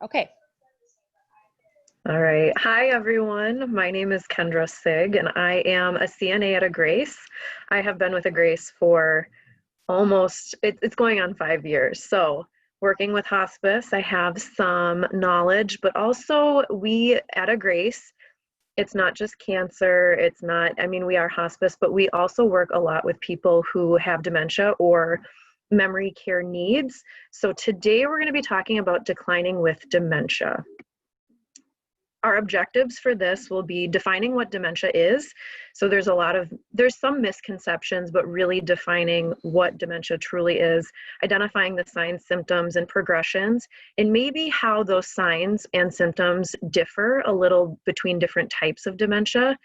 Okay. All right. Hi, everyone. My name is Kendra Sig, and I am a CNA at Agrace. I have been with Agrace for it's going on 5 years. So working with hospice, I have some knowledge, but also we at Agrace, it's not just cancer. We are hospice, but we also work a lot with people who have dementia or memory care needs. So today we're going to be talking about declining with dementia. Our objectives for this will be defining what dementia is. So there's some misconceptions, but really defining what dementia truly is, identifying the signs, symptoms, and progressions, and maybe how those signs and symptoms differ a little between different types of dementia.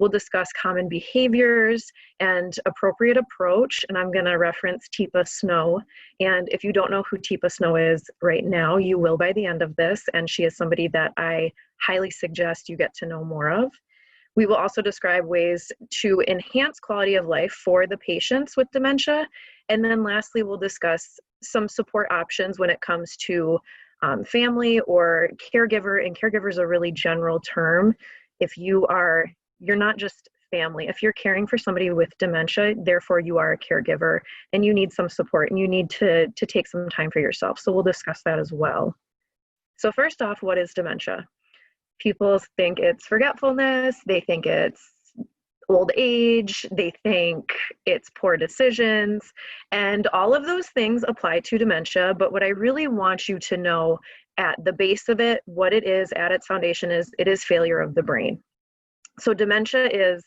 We'll discuss common behaviors and appropriate approach, and I'm going to reference Teepa Snow. And if you don't know who Teepa Snow is right now, you will by the end of this, and she is somebody that I highly suggest you get to know more of. We will also describe ways to enhance quality of life for the patients with dementia. And then lastly, we'll discuss some support options when it comes to family or caregiver, and caregiver is a really general term. If you're not just family. If you're caring for somebody with dementia, therefore you are a caregiver and you need some support and you need to take some time for yourself. So we'll discuss that as well. So first off, what is dementia? People think it's forgetfulness, they think it's old age, they think it's poor decisions, and all of those things apply to dementia. But what I really want you to know at the base of it, what it is at its foundation is it is failure of the brain. So dementia is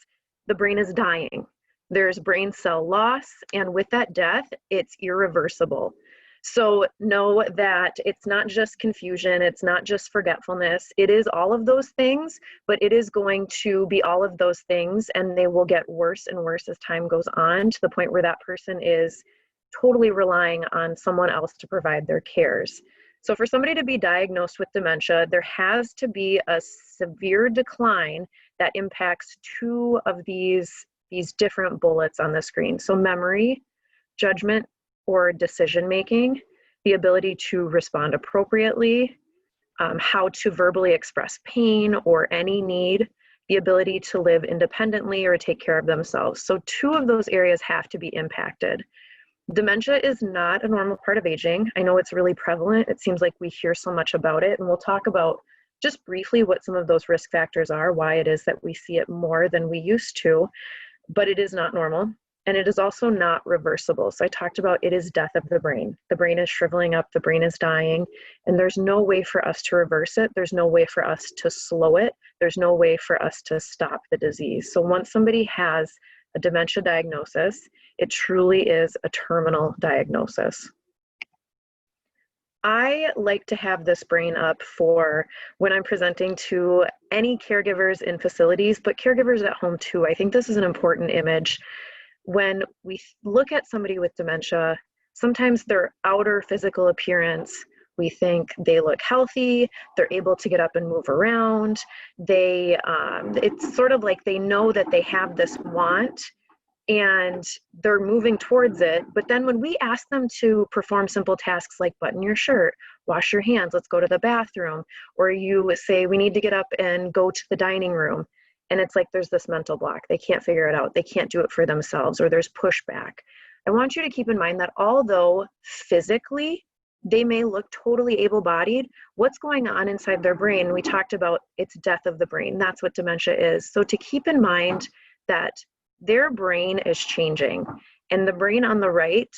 the brain is dying. There's brain cell loss, and with that death, it's irreversible. So know that it's not just confusion, it's not just forgetfulness, it is all of those things, but it is going to be all of those things, and they will get worse and worse as time goes on, to the point where that person is totally relying on someone else to provide their cares. So for somebody to be diagnosed with dementia, there has to be a severe decline that impacts two of these different bullets on the screen. So memory, judgment, or decision making, the ability to respond appropriately, how to verbally express pain or any need, the ability to live independently or take care of themselves. So two of those areas have to be impacted. Dementia is not a normal part of aging. I know it's really prevalent. It seems like we hear so much about it, and we'll talk about just briefly what some of those risk factors are, why it is that we see it more than we used to, but it is not normal. And it is also not reversible. So I talked about it is death of the brain. The brain is shriveling up, the brain is dying, and there's no way for us to reverse it. There's no way for us to slow it. There's no way for us to stop the disease. So once somebody has a dementia diagnosis, it truly is a terminal diagnosis. I like to have this brain up for when I'm presenting to any caregivers in facilities, but caregivers at home too. I think this is an important image. When we look at somebody with dementia, sometimes their outer physical appearance, we think they look healthy, they're able to get up and move around. It's sort of like they know that they have this want and they're moving towards it. But then when we ask them to perform simple tasks like button your shirt, wash your hands, let's go to the bathroom, or you say we need to get up and go to the dining room, and it's like there's this mental block. They can't figure it out. They can't do it for themselves, or there's pushback. I want you to keep in mind that although physically they may look totally able-bodied, what's going on inside their brain, we talked about it's death of the brain. That's what dementia is. So to keep in mind that their brain is changing, and the brain on the right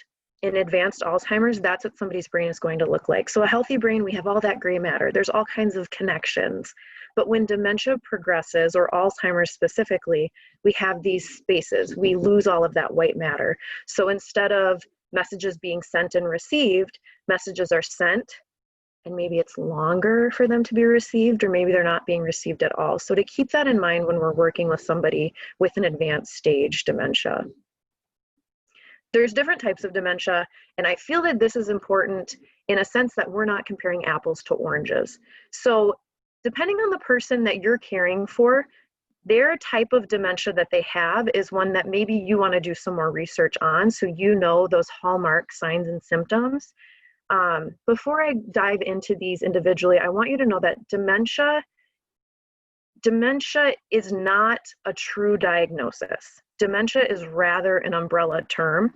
in advanced Alzheimer's, that's what somebody's brain is going to look like. So a healthy brain, we have all that gray matter. There's all kinds of connections. But when dementia progresses, or Alzheimer's specifically, we have these spaces. We lose all of that white matter. So instead of messages being sent and received, messages are sent, and maybe it's longer for them to be received, or maybe they're not being received at all. So to keep that in mind when we're working with somebody with an advanced stage dementia. There's different types of dementia, and I feel that this is important in a sense that we're not comparing apples to oranges. So depending on the person that you're caring for, their type of dementia that they have is one that maybe you want to do some more research on, so you know those hallmark signs and symptoms. Before I dive into these individually, I want you to know that dementia is not a true diagnosis. Dementia is rather an umbrella term.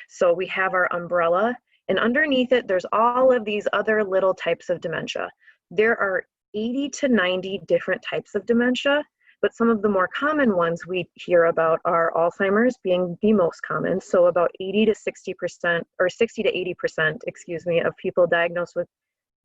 So we have our umbrella, and underneath it, there's all of these other little types of dementia. There are 80 to 90 different types of dementia, but some of the more common ones we hear about are Alzheimer's being the most common. So about 80 to 60%, or 60 to 80%, excuse me, of people diagnosed with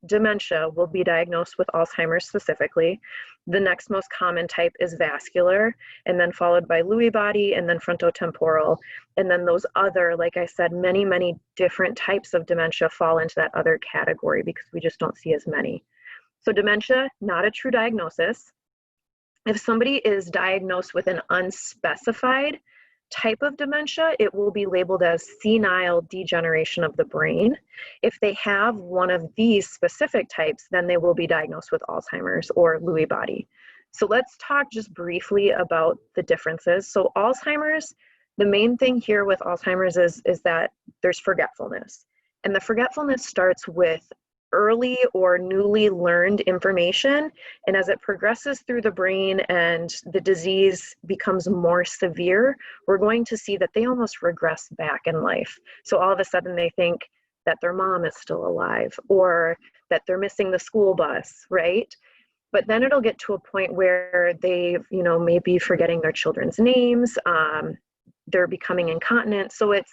dementia will be diagnosed with Alzheimer's specifically. The next most common type is vascular, and then followed by Lewy body, and then frontotemporal. And then those other, like I said, many, many different types of dementia fall into that other category because we just don't see as many. So dementia, not a true diagnosis. If somebody is diagnosed with an unspecified type of dementia, it will be labeled as senile degeneration of the brain. If they have one of these specific types, then they will be diagnosed with Alzheimer's or Lewy body. So let's talk just briefly about the differences. So Alzheimer's, the main thing here with Alzheimer's is that there's forgetfulness. And the forgetfulness starts with early or newly learned information, and as it progresses through the brain and the disease becomes more severe, we're going to see that they almost regress back in life. So all of a sudden they think that their mom is still alive, or that they're missing the school bus, right? But then it'll get to a point where they, may be forgetting their children's names, they're becoming incontinent. So it's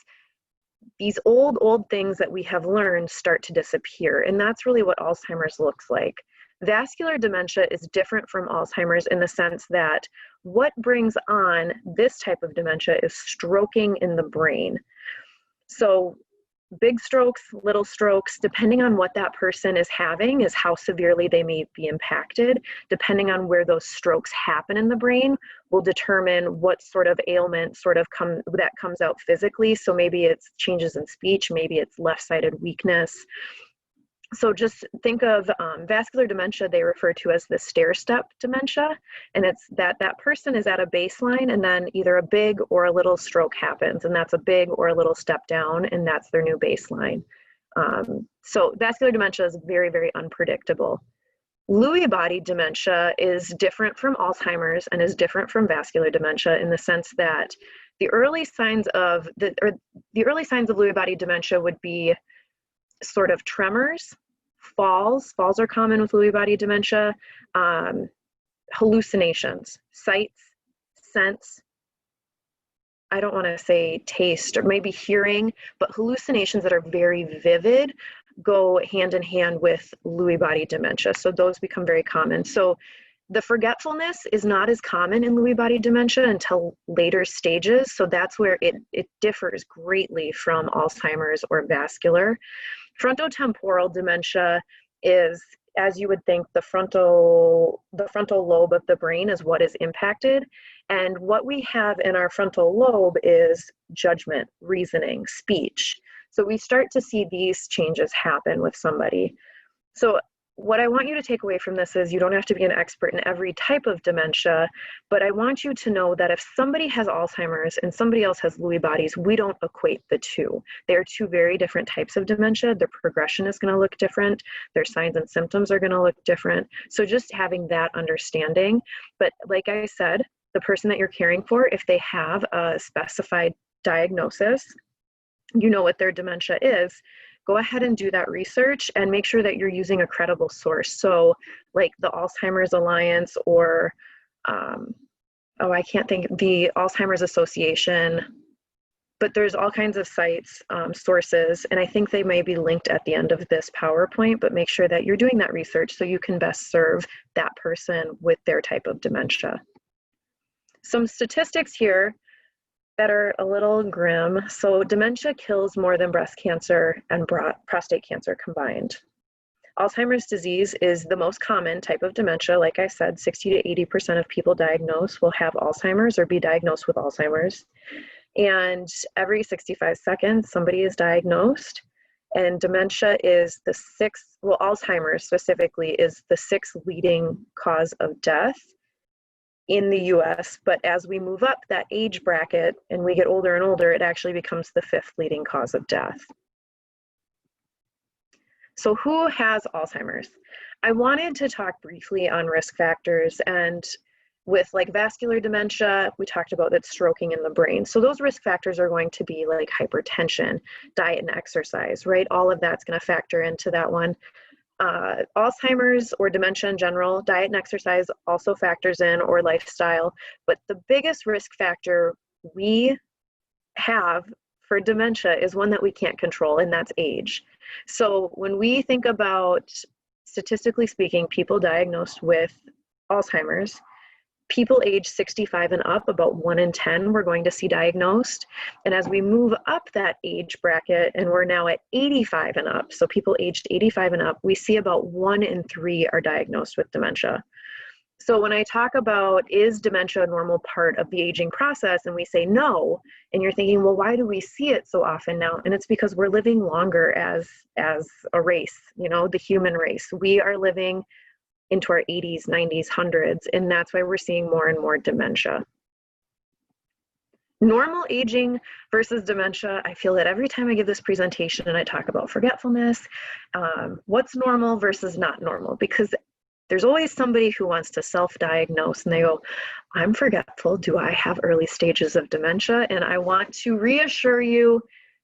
these old things that we have learned start to disappear. And that's really what Alzheimer's looks like. Vascular dementia is different from Alzheimer's in the sense that what brings on this type of dementia is stroking in the brain. So big strokes, little strokes, depending on what that person is having is how severely they may be impacted. Depending on where those strokes happen in the brain will determine what sort of ailment that comes out physically. So maybe it's changes in speech, maybe it's left-sided weakness. So just think of vascular dementia, they refer to as the stair-step dementia, and it's that person is at a baseline and then either a big or a little stroke happens, and that's a big or a little step down, and that's their new baseline. So vascular dementia is very, very unpredictable. Lewy body dementia is different from Alzheimer's and is different from vascular dementia in the sense that the early signs of Lewy body dementia would be sort of tremors, falls are common with Lewy body dementia, hallucinations, sights, scents, I don't want to say taste or maybe hearing, but hallucinations that are very vivid go hand in hand with Lewy body dementia. So those become very common. So the forgetfulness is not as common in Lewy body dementia until later stages. So that's where it differs greatly from Alzheimer's or vascular. Frontotemporal dementia is, as you would think, the frontal lobe of the brain is what is impacted. And what we have in our frontal lobe is judgment, reasoning, speech. So we start to see these changes happen with somebody. So what I want you to take away from this is you don't have to be an expert in every type of dementia, but I want you to know that if somebody has Alzheimer's and somebody else has Lewy bodies, we don't equate the two. They are two very different types of dementia. Their progression is going to look different. Their signs and symptoms are going to look different. So just having that understanding. But like I said, the person that you're caring for, if they have a specified diagnosis, you know what their dementia is, go ahead and do that research and make sure that you're using a credible source. So like the Alzheimer's Alliance or, I can't think, the Alzheimer's Association, but there's all kinds of sites, sources, and I think they may be linked at the end of this PowerPoint, but make sure that you're doing that research so you can best serve that person with their type of dementia. Some statistics here that are a little grim. So dementia kills more than breast cancer and prostate cancer combined. Alzheimer's disease is the most common type of dementia. Like I said, 60 to 80% of people diagnosed will have Alzheimer's or be diagnosed with Alzheimer's. And every 65 seconds, somebody is diagnosed. And dementia is the Alzheimer's specifically is the sixth leading cause of death in the US, but as we move up that age bracket and we get older and older, it actually becomes the fifth leading cause of death. So who has Alzheimer's? I wanted to talk briefly on risk factors, and with like vascular dementia, we talked about that stroking in the brain. So those risk factors are going to be like hypertension, diet and exercise, right? All of that's going to factor into that one. Alzheimer's or dementia in general, diet and exercise also factors in, or lifestyle. But the biggest risk factor we have for dementia is one that we can't control, and that's age. So when we think about, statistically speaking, people diagnosed with Alzheimer's, people age 65 and up, about 1 in 10 we're going to see diagnosed. And as we move up that age bracket, and we're now at 85 and up, so people aged 85 and up, we see about 1 in 3 are diagnosed with dementia. So when I talk about, is dementia a normal part of the aging process, and we say no, and you're thinking, well, why do we see it so often now? And it's because we're living longer as a race, you know, the human race. We are living into our 80s, 90s, 100s, and that's why we're seeing more and more dementia. Normal aging versus dementia, I feel that every time I give this presentation and I talk about forgetfulness, what's normal versus not normal, because there's always somebody who wants to self-diagnose and they go, I'm forgetful. Do I have early stages of dementia? And I want to reassure you,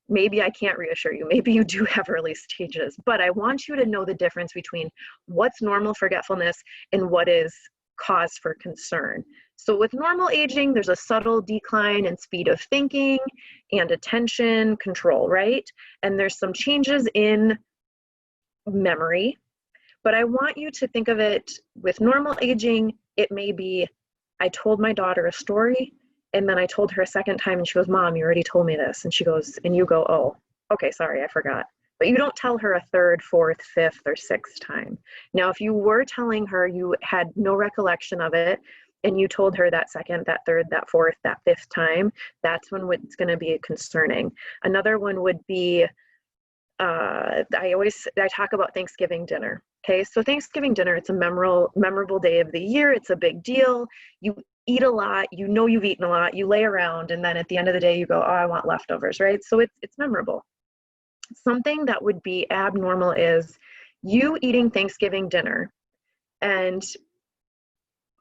maybe I can't reassure you, maybe you do have early stages, but I want you to know the difference between what's normal forgetfulness and what is cause for concern. So with normal aging, there's a subtle decline in speed of thinking and attention control, right? And there's some changes in memory. But I want you to think of it with normal aging. It may be, I told my daughter a story, and then I told her a second time, and she goes, Mom, you already told me this. And she goes, and you go, oh, okay, sorry, I forgot. But you don't tell her a third, fourth, fifth, or sixth time. Now, if you were telling her, you had no recollection of it, and you told her that second, that third, that fourth, that fifth time, that's when it's going to be concerning. Another one would be, I talk about Thanksgiving dinner. Okay, so Thanksgiving dinner, it's a memorable day of the year. It's a big deal. You eat a lot, you know you've eaten a lot, you lay around, and then at the end of the day you go, oh, I want leftovers, right? So it's memorable. Something that would be abnormal is you eating Thanksgiving dinner. And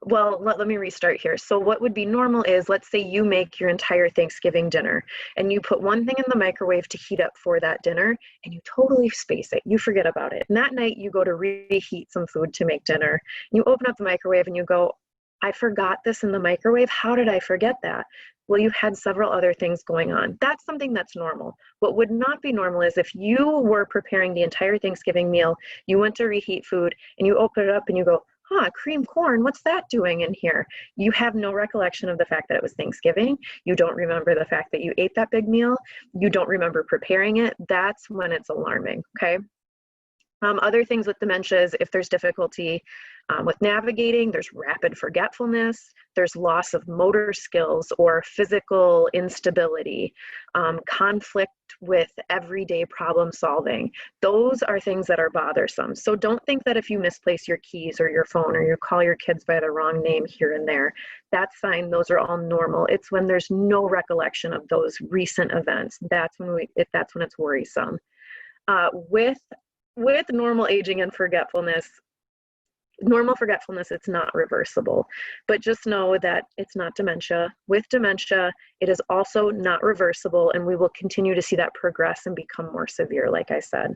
well, let me restart here. So what would be normal is, let's say you make your entire Thanksgiving dinner and you put one thing in the microwave to heat up for that dinner, and you totally space it. You forget about it. And that night you go to reheat some food to make dinner. You open up the microwave and you go, I forgot this in the microwave. How did I forget that? Well, you've had several other things going on. That's something that's normal. What would not be normal is if you were preparing the entire Thanksgiving meal, you went to reheat food and you open it up and you go, cream corn, what's that doing in here? You have no recollection of the fact that it was Thanksgiving. You don't remember the fact that you ate that big meal. You don't remember preparing it. That's when it's alarming, okay? Other things with dementia is if there's difficulty with navigating, there's rapid forgetfulness, there's loss of motor skills or physical instability, conflict with everyday problem solving. Those are things that are bothersome. So don't think that if you misplace your keys or your phone or you call your kids by the wrong name here and there, that's fine. Those are all normal. It's when there's no recollection of those recent events. That's when it's worrisome. With normal aging and forgetfulness, it's not reversible, but just know that it's not dementia. With dementia, it is also not reversible, and we will continue to see that progress and become more severe, like I said.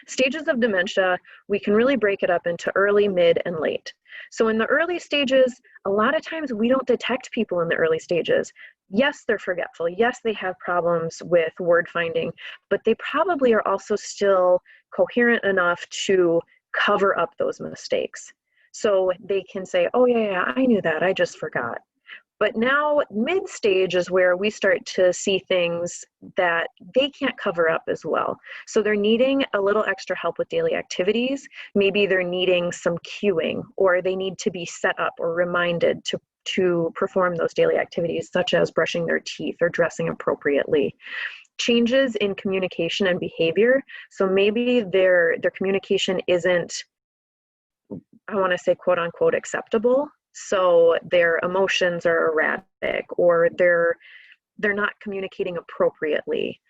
Stages of dementia, we can really break it up into early, mid, and late. So in the early stages, a lot of times we don't detect people in the early stages. Yes, they're forgetful. Yes, they have problems with word finding, but they probably are also still coherent enough to cover up those mistakes. So they can say, oh yeah, I knew that, I just forgot. But now mid-stage is where we start to see things that they can't cover up as well. So they're needing a little extra help with daily activities. Maybe they're needing some cueing, or they need to be set up or reminded to perform those daily activities, such as brushing their teeth or dressing appropriately. Changes in communication and behavior. So maybe their communication isn't, I want to say, quote unquote, acceptable. So their emotions are erratic, or they're not communicating appropriately.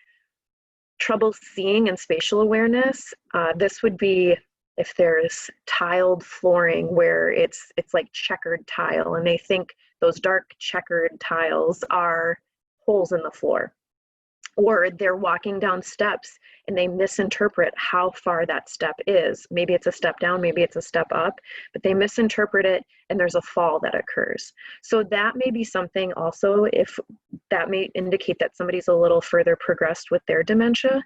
trouble seeing and spatial awareness, this would be if there's tiled flooring where it's like checkered tile, and they think those dark checkered tiles are holes in the floor. Or they're walking down steps and they misinterpret how far that step is. Maybe it's a step down, maybe it's a step up, but they misinterpret it and there's a fall that occurs. So that may be something also, if that may indicate that somebody's a little further progressed with their dementia.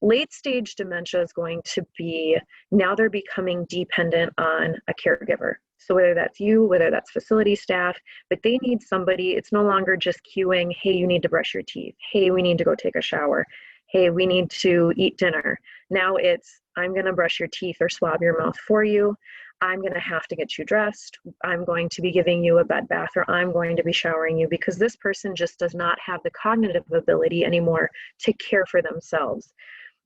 Late stage dementia is going to be, now they're becoming dependent on a caregiver. So whether that's you, whether that's facility staff, but they need somebody. It's no longer just cueing, hey, you need to brush your teeth. Hey, we need to go take a shower. Hey, we need to eat dinner. Now it's, I'm going to brush your teeth or swab your mouth for you. I'm going to have to get you dressed. I'm going to be giving you a bed bath, or I'm going to be showering you, because this person just does not have the cognitive ability anymore to care for themselves.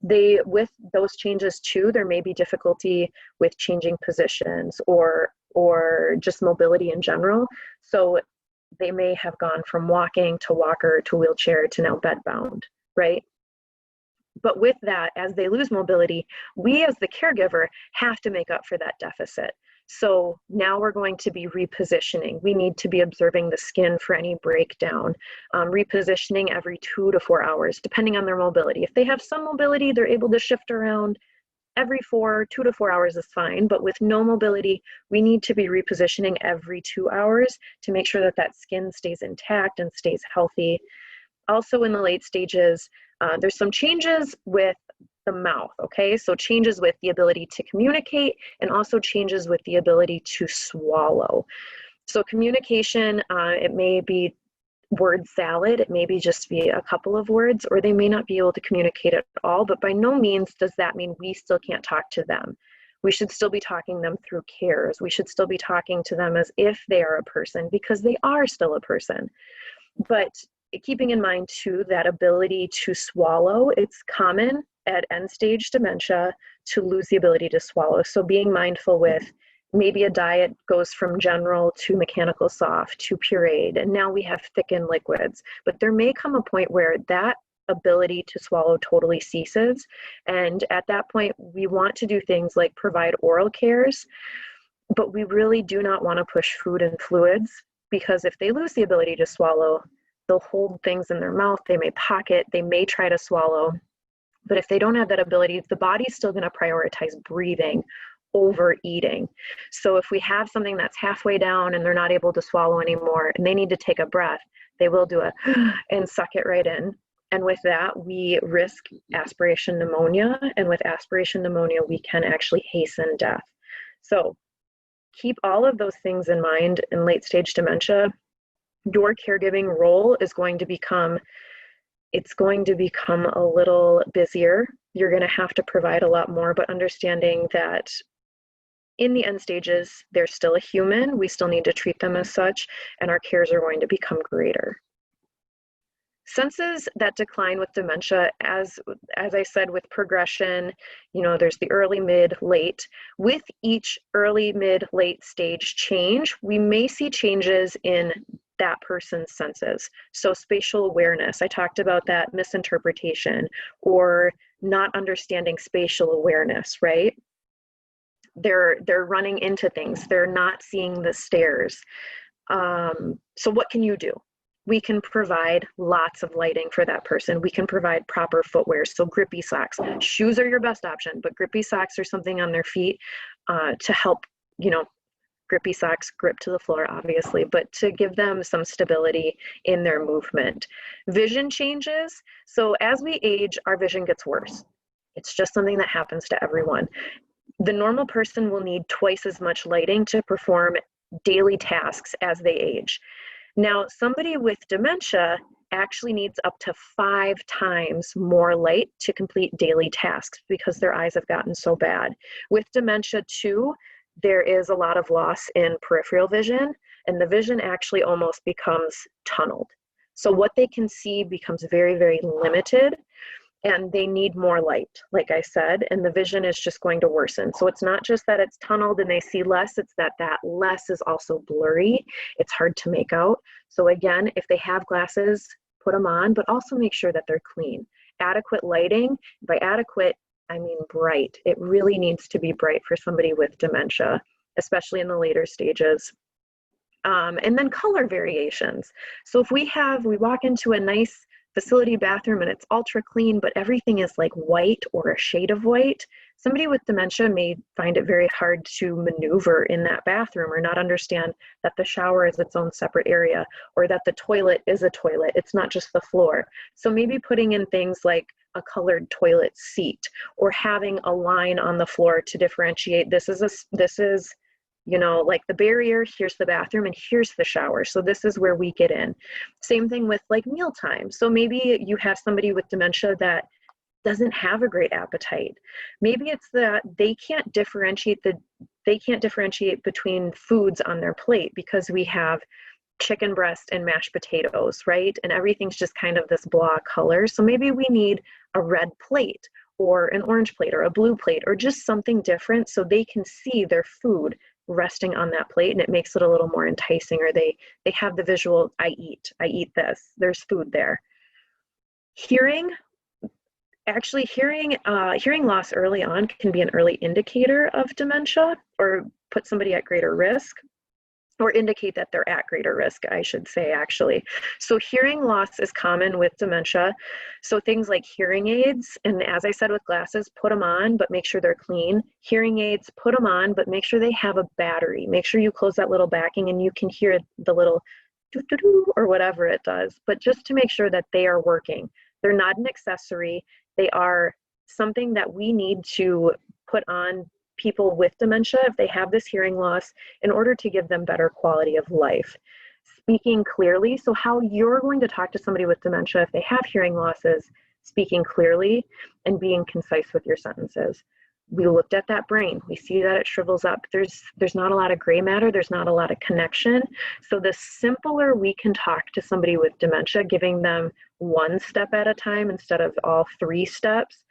With those changes too, there may be difficulty with changing positions or just mobility in general. So they may have gone from walking to walker to wheelchair to now bedbound, right? But with that, as they lose mobility, we as the caregiver have to make up for that deficit. So now we're going to be repositioning. We need to be observing the skin for any breakdown, repositioning every 2 to 4 hours, depending on their mobility. If they have some mobility, they're able to shift around every 2 to 4 hours is fine. But with no mobility, we need to be repositioning every 2 hours to make sure that that skin stays intact and stays healthy. Also in the late stages, there's some changes with the mouth, okay? So changes with the ability to communicate and also changes with the ability to swallow. So communication, it may be word salad, it may be just be a couple of words, or they may not be able to communicate at all, but by no means does that mean we still can't talk to them. We should still be talking them through cares. We should still be talking to them as if they are a person, because they are still a person. But keeping in mind too, that ability to swallow, it's common at end stage dementia to lose the ability to swallow. So being mindful with maybe a diet goes from general to mechanical soft to pureed, and now we have thickened liquids. But there may come a point where that ability to swallow totally ceases. And at that point, we want to do things like provide oral cares, but we really do not want to push food and fluids, because if they lose the ability to swallow, they'll hold things in their mouth, they may pocket, they may try to swallow. But if they don't have that ability, the body's still going to prioritize breathing over eating. So if we have something that's halfway down and they're not able to swallow anymore and they need to take a breath, they will do it and suck it right in. And with that, we risk aspiration pneumonia. And with aspiration pneumonia, we can actually hasten death. So keep all of those things in mind in late stage dementia. Your caregiving role is going to become, it's going to become a little busier. You're going to have to provide a lot more, but understanding that in the end stages, they're still a human. We still need to treat them as such, and our cares are going to become greater. Senses that decline with dementia, as I said, with progression, there's the early, mid, late. With each early, mid, late stage change, we may see changes in that person's senses. So spatial awareness, I talked about that misinterpretation or not understanding spatial awareness, right? They're running into things. They're not seeing the stairs. So what can you do? We can provide lots of lighting for that person. We can provide proper footwear. So grippy socks. Shoes are your best option, but grippy socks are something on their feet to help, grippy socks grip to the floor, obviously, but to give them some stability in their movement. Vision changes. So as we age, our vision gets worse. It's just something that happens to everyone. The normal person will need twice as much lighting to perform daily tasks as they age. Now, somebody with dementia actually needs up to 5 times more light to complete daily tasks because their eyes have gotten so bad. With dementia too, there is a lot of loss in peripheral vision, and the vision actually almost becomes tunneled. So what they can see becomes very, very limited, and they need more light, like I said, and the vision is just going to worsen. So it's not just that it's tunneled and they see less, it's that less is also blurry. It's hard to make out. So again, if they have glasses, put them on, but also make sure that they're clean. adequate lighting. By adequate, I mean bright. It really needs to be bright for somebody with dementia, especially in the later stages. And then color variations. So if we walk into a nice facility bathroom and it's ultra clean, but everything is like white or a shade of white, somebody with dementia may find it very hard to maneuver in that bathroom or not understand that the shower is its own separate area, or that the toilet is a toilet. It's not just the floor. So maybe putting in things like a colored toilet seat, or having a line on the floor to differentiate. This is like the barrier, here's the bathroom, and here's the shower. So this is where we get in. Same thing with like mealtime. So maybe you have somebody with dementia that doesn't have a great appetite. Maybe it's that they can't differentiate between foods on their plate, because we have chicken breast and mashed potatoes, right? And everything's just kind of this blah color. So maybe we need a red plate or an orange plate or a blue plate, or just something different so they can see their food resting on that plate, and it makes it a little more enticing, or they have the visual, I eat this, there's food there. Hearing loss early on can be an early indicator of dementia, or put somebody at greater risk, or indicate that they're at greater risk, I should say, actually. So hearing loss is common with dementia. So things like hearing aids, and as I said with glasses, put them on, but make sure they're clean. Hearing aids, put them on, but make sure they have a battery. Make sure you close that little backing and you can hear the little doo-doo-doo or whatever it does, but just to make sure that they are working. They're not an accessory. They are something that we need to put on people with dementia if they have this hearing loss, in order to give them better quality of life. Speaking clearly, so how you're going to talk to somebody with dementia if they have hearing losses, speaking clearly and being concise with your sentences. We looked at that brain. We see that it shrivels up. There's not a lot of gray matter. There's not a lot of connection. So the simpler we can talk to somebody with dementia, giving them one step at a time instead of all 3 steps,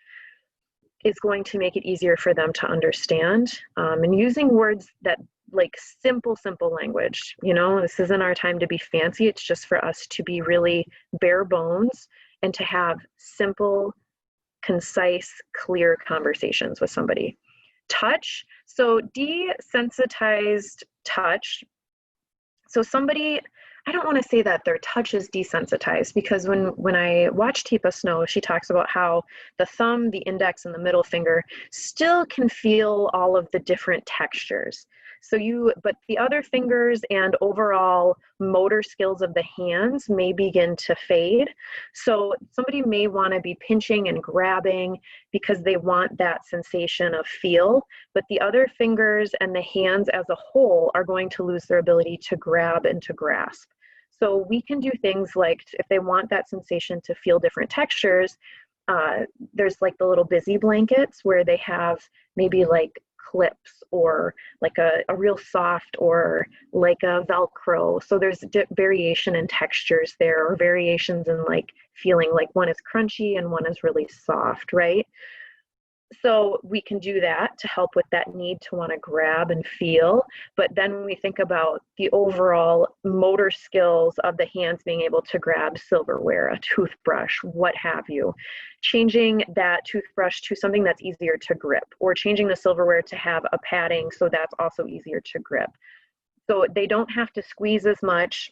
is going to make it easier for them to understand. And using words that like simple language. This isn't our time to be fancy. It's just for us to be really bare bones and to have simple, concise, clear conversations with somebody. Touch. So desensitized touch. So somebody, I don't want to say that their touch is desensitized, because when I watch Teepa Snow, she talks about how the thumb, the index, and the middle finger still can feel all of the different textures. But the other fingers and overall motor skills of the hands may begin to fade. So somebody may want to be pinching and grabbing because they want that sensation of feel, but the other fingers and the hands as a whole are going to lose their ability to grab and to grasp. So we can do things like, if they want that sensation to feel different textures, there's like the little busy blankets where they have maybe like clips, or like a real soft, or like a Velcro. So there's variation in textures there, or variations in like feeling, like one is crunchy and one is really soft, right? So we can do that to help with that need to want to grab and feel. But then when we think about the overall motor skills of the hands being able to grab silverware, a toothbrush, what have you, changing that toothbrush to something that's easier to grip, or changing the silverware to have a padding so that's also easier to grip. So they don't have to squeeze as much.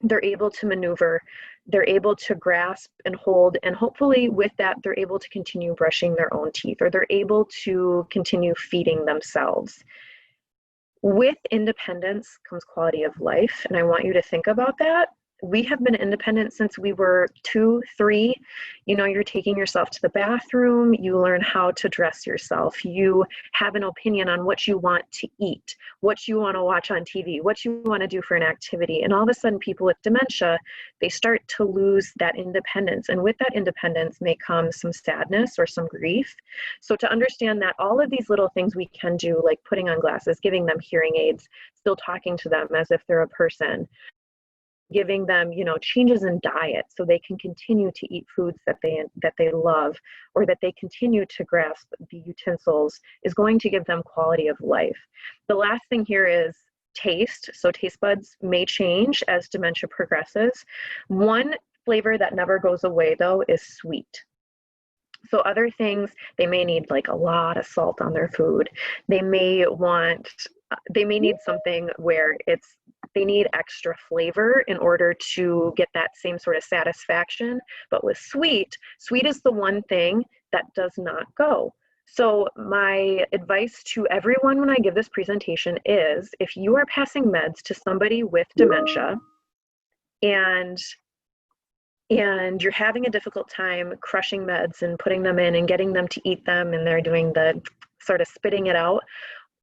They're able to maneuver, they're able to grasp and hold, and hopefully with that, they're able to continue brushing their own teeth, or they're able to continue feeding themselves. With independence comes quality of life, and I want you to think about that. We have been independent since we were 2, 3. You're taking yourself to the bathroom, you learn how to dress yourself, you have an opinion on what you want to eat, what you want to watch on TV, what you want to do for an activity. And all of a sudden, people with dementia, they start to lose that independence. And with that independence may come some sadness or some grief. So to understand that all of these little things we can do, like putting on glasses, giving them hearing aids, still talking to them as if they're a person, giving them, changes in diet so they can continue to eat foods that they love, or that they continue to grasp the utensils, is going to give them quality of life. The last thing here is taste. So taste buds may change as dementia progresses. One flavor that never goes away, though, is sweet. So other things, they may need like a lot of salt on their food. They may need something where they need extra flavor in order to get that same sort of satisfaction. But with sweet is the one thing that does not go. So my advice to everyone when I give this presentation is, if you are passing meds to somebody with dementia and you're having a difficult time crushing meds and putting them in and getting them to eat them, and they're doing the sort of spitting it out,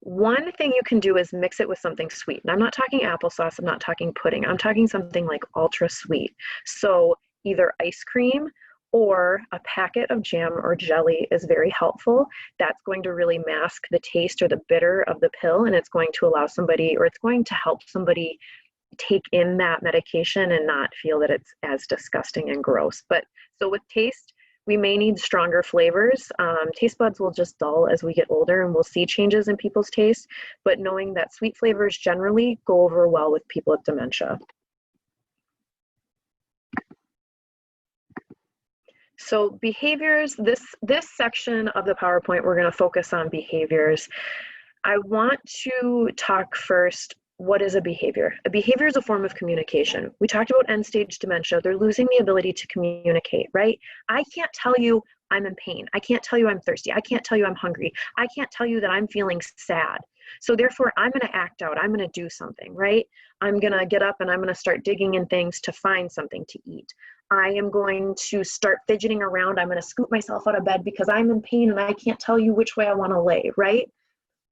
one thing you can do is mix it with something sweet. And I'm not talking applesauce, I'm not talking pudding, I'm talking something like ultra sweet. So either ice cream or a packet of jam or jelly is very helpful. That's going to really mask the taste or the bitter of the pill, and it's going to allow somebody, or it's going to help somebody take in that medication and not feel that it's as disgusting and gross. But so with taste, we may need stronger flavors. Taste buds will just dull as we get older, and we'll see changes in people's taste, but knowing that sweet flavors generally go over well with people with dementia. So behaviors, this section of the PowerPoint, we're going to focus on behaviors. I want to talk first, what is a behavior? A behavior is a form of communication. We talked about end-stage dementia. They're losing the ability to communicate, right? I can't tell you I'm in pain. I can't tell you I'm thirsty. I can't tell you I'm hungry. I can't tell you that I'm feeling sad. So therefore, I'm going to act out. I'm going to do something, right? I'm going to get up and I'm going to start digging in things to find something to eat. I am going to start fidgeting around. I'm going to scoop myself out of bed because I'm in pain and I can't tell you which way I want to lay, right?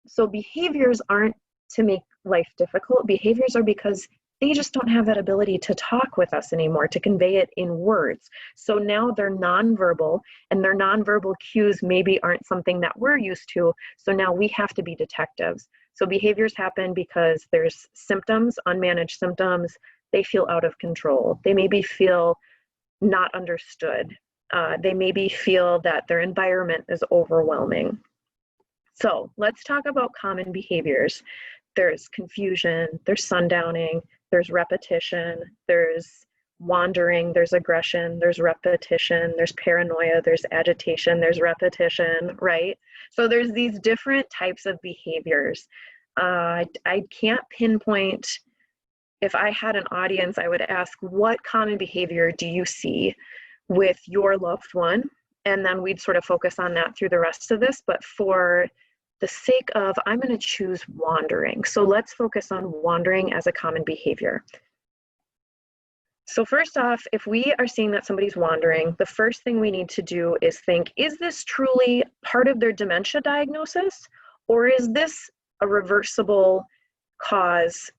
So behaviors aren't to make life difficult. Behaviors are because they just don't have that ability to talk with us anymore, to convey it in words. So now they're nonverbal, and their nonverbal cues maybe aren't something that we're used to. So now we have to be detectives. So behaviors happen because there's symptoms, unmanaged symptoms. They feel out of control. They maybe feel not understood. They maybe feel that their environment is overwhelming. So let's talk about common behaviors. There's confusion, there's sundowning, there's repetition, there's wandering, there's aggression, there's repetition, there's paranoia, there's agitation, there's repetition, right? So there's these different types of behaviors. I can't pinpoint. If I had an audience, I would ask, what common behavior do you see with your loved one? And then we'd sort of focus on that through the rest of this. But for the sake of, I'm going to choose wandering. So let's focus on wandering as a common behavior. So first off, if we are seeing that somebody's wandering, the first thing we need to do is think, is this truly part of their dementia diagnosis? Or is this a reversible cause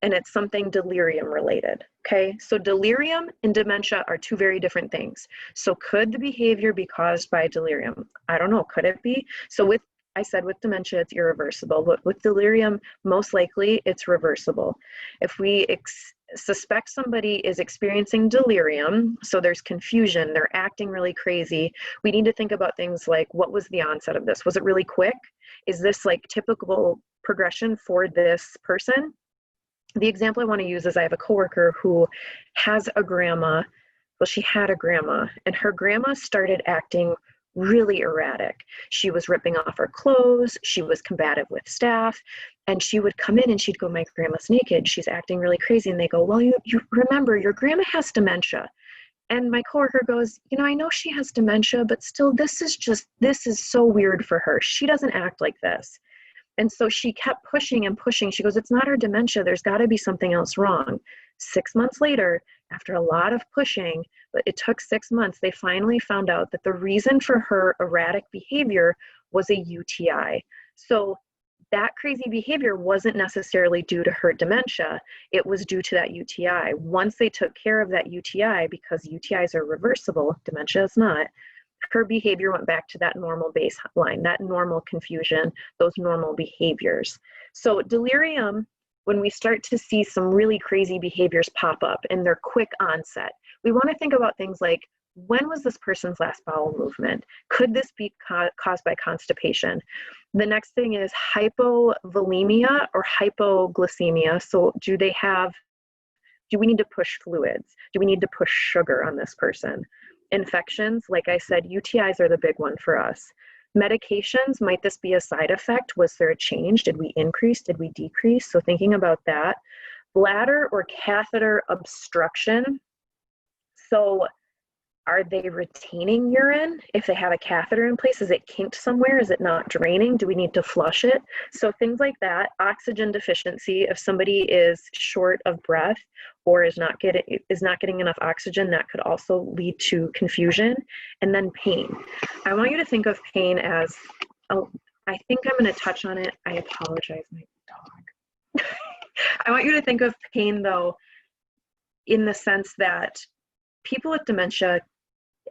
and it's something delirium related? Okay, so delirium and dementia are two very different things. So could the behavior be caused by delirium? I don't know, could it be? So I said with dementia, it's irreversible, but with delirium, most likely it's reversible. If we suspect somebody is experiencing delirium, so there's confusion, they're acting really crazy, we need to think about things like, what was the onset of this? Was it really quick? Is this like typical progression for this person? The example I want to use is I have a coworker who has a grandma. Well, she had a grandma, and her grandma started acting really erratic. She was ripping off her clothes. She was combative with staff, and she would come in and she'd go, my grandma's naked. She's acting really crazy. And they go, well, you remember your grandma has dementia. And my coworker goes, I know she has dementia, but still, this is so weird for her. She doesn't act like this. And so she kept pushing and pushing. She goes, it's not her dementia. There's got to be something else wrong. 6 months later, after a lot of pushing, but it took 6 months, they finally found out that the reason for her erratic behavior was a UTI. So that crazy behavior wasn't necessarily due to her dementia. It was due to that UTI. Once they took care of that UTI, because UTIs are reversible, dementia is not, her behavior went back to that normal baseline, that normal confusion, those normal behaviors. So delirium, when we start to see some really crazy behaviors pop up and they're quick onset, we want to think about things like, when was this person's last bowel movement? Could this be caused by constipation? The next thing is hypovolemia or hypoglycemia. So do we need to push fluids? Do we need to push sugar on this person? Infections, like I said, UTIs are the big one for us. Medications, might this be a side effect? Was there a change? Did we increase? Did we decrease? So thinking about that. Bladder or catheter obstruction. So are they retaining urine? If they have a catheter in place, is it kinked somewhere? Is it not draining? Do we need to flush it? So things like that. Oxygen deficiency, if somebody is short of breath or is not getting enough oxygen, that could also lead to confusion. And then pain. I want you to think of pain as, oh, I think I'm going to touch on it. I apologize, my dog. I want you to think of pain, though, in the sense that people with dementia,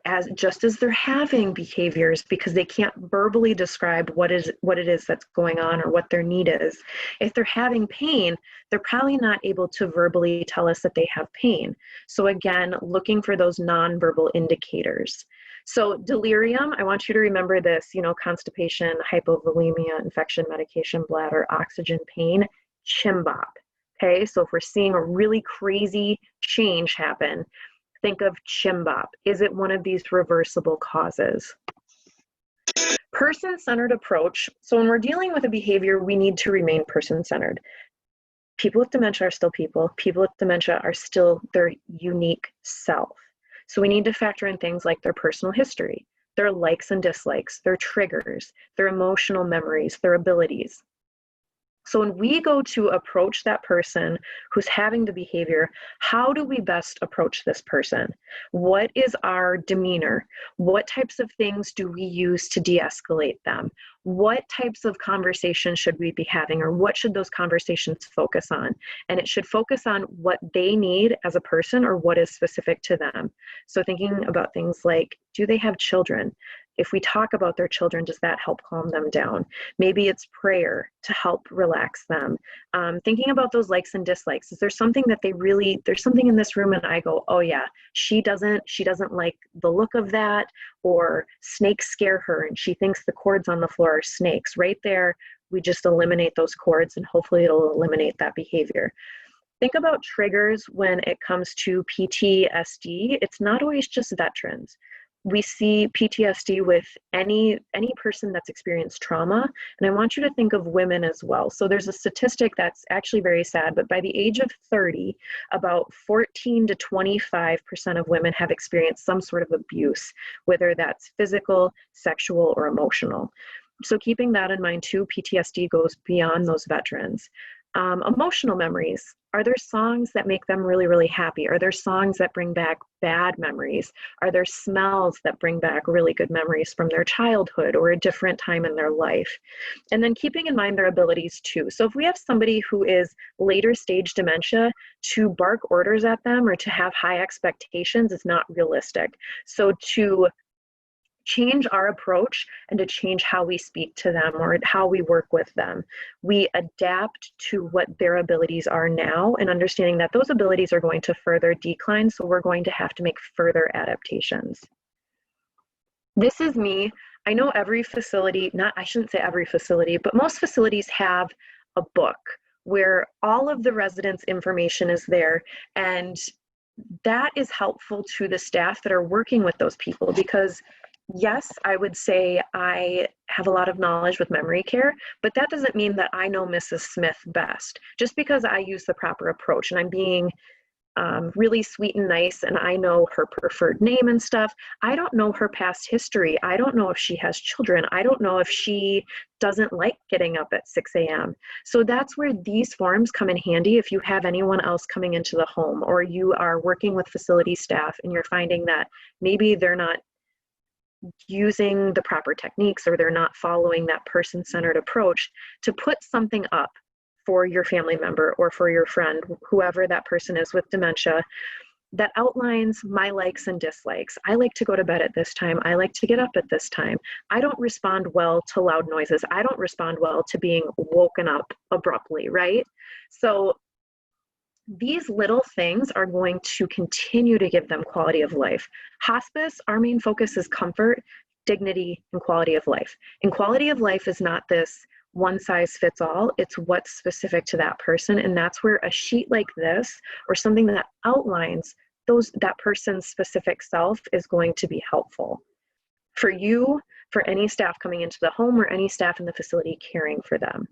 as just as they're having behaviors because they can't verbally describe what it is that's going on or what their need is. If they're having pain, they're probably not able to verbally tell us that they have pain. So again, looking for those nonverbal indicators. So delirium, I want you to remember this, constipation, hypovolemia, infection, medication, bladder, oxygen, pain, chimbop. Okay, so if we're seeing a really crazy change happen, think of chimbop. Is it one of these reversible causes? Person-centered approach. So when we're dealing with a behavior, we need to remain person-centered. People with dementia are still people. People with dementia are still their unique self. So we need to factor in things like their personal history, their likes and dislikes, their triggers, their emotional memories, their abilities. So when we go to approach that person who's having the behavior, how do we best approach this person? What is our demeanor? What types of things do we use to de-escalate them? What types of conversations should we be having, or what should those conversations focus on? And it should focus on what they need as a person or what is specific to them. So thinking about things like, do they have children? If we talk about their children, does that help calm them down? Maybe it's prayer to help relax them. Thinking about those likes and dislikes. Is there something that there's something in this room and I go, oh yeah, she doesn't like the look of that, or snakes scare her and she thinks the cords on the floor are snakes. Right there, we just eliminate those cords and hopefully it'll eliminate that behavior. Think about triggers when it comes to PTSD. It's not always just veterans. We see PTSD with any person that's experienced trauma, and I want you to think of women as well. So there's a statistic that's actually very sad, but by the age of 30, about 14 to 25% of women have experienced some sort of abuse, whether that's physical, sexual, or emotional. So keeping that in mind too, PTSD goes beyond those veterans. Emotional memories. Are there songs that make them really, really happy? Are there songs that bring back bad memories? Are there smells that bring back really good memories from their childhood or a different time in their life? And then keeping in mind their abilities too. So if we have somebody who is later stage dementia, to bark orders at them or to have high expectations is not realistic. So to change our approach and to change how we speak to them or how we work with them. We adapt to what their abilities are now and understanding that those abilities are going to further decline, so we're going to have to make further adaptations. This is me. I know every facility, I shouldn't say every facility, but most facilities have a book where all of the residents' information is there, and that is helpful to the staff that are working with those people because yes, I would say I have a lot of knowledge with memory care, but that doesn't mean that I know Mrs. Smith best. Just because I use the proper approach and I'm being really sweet and nice and I know her preferred name and stuff, I don't know her past history. I don't know if she has children. I don't know if she doesn't like getting up at 6 a.m. So that's where these forms come in handy if you have anyone else coming into the home or you are working with facility staff and you're finding that maybe they're not using the proper techniques or they're not following that person-centered approach, to put something up for your family member or for your friend, whoever that person is with dementia, that outlines my likes and dislikes. I like to go to bed at this time. I like to get up at this time. I don't respond well to loud noises. I don't respond well to being woken up abruptly, right? So these little things are going to continue to give them quality of life. Hospice, our main focus is comfort, dignity, and quality of life. And quality of life is not this one size fits all, it's what's specific to that person. And that's where a sheet like this or something that outlines that person's specific self is going to be helpful for you, for any staff coming into the home, or any staff in the facility caring for them.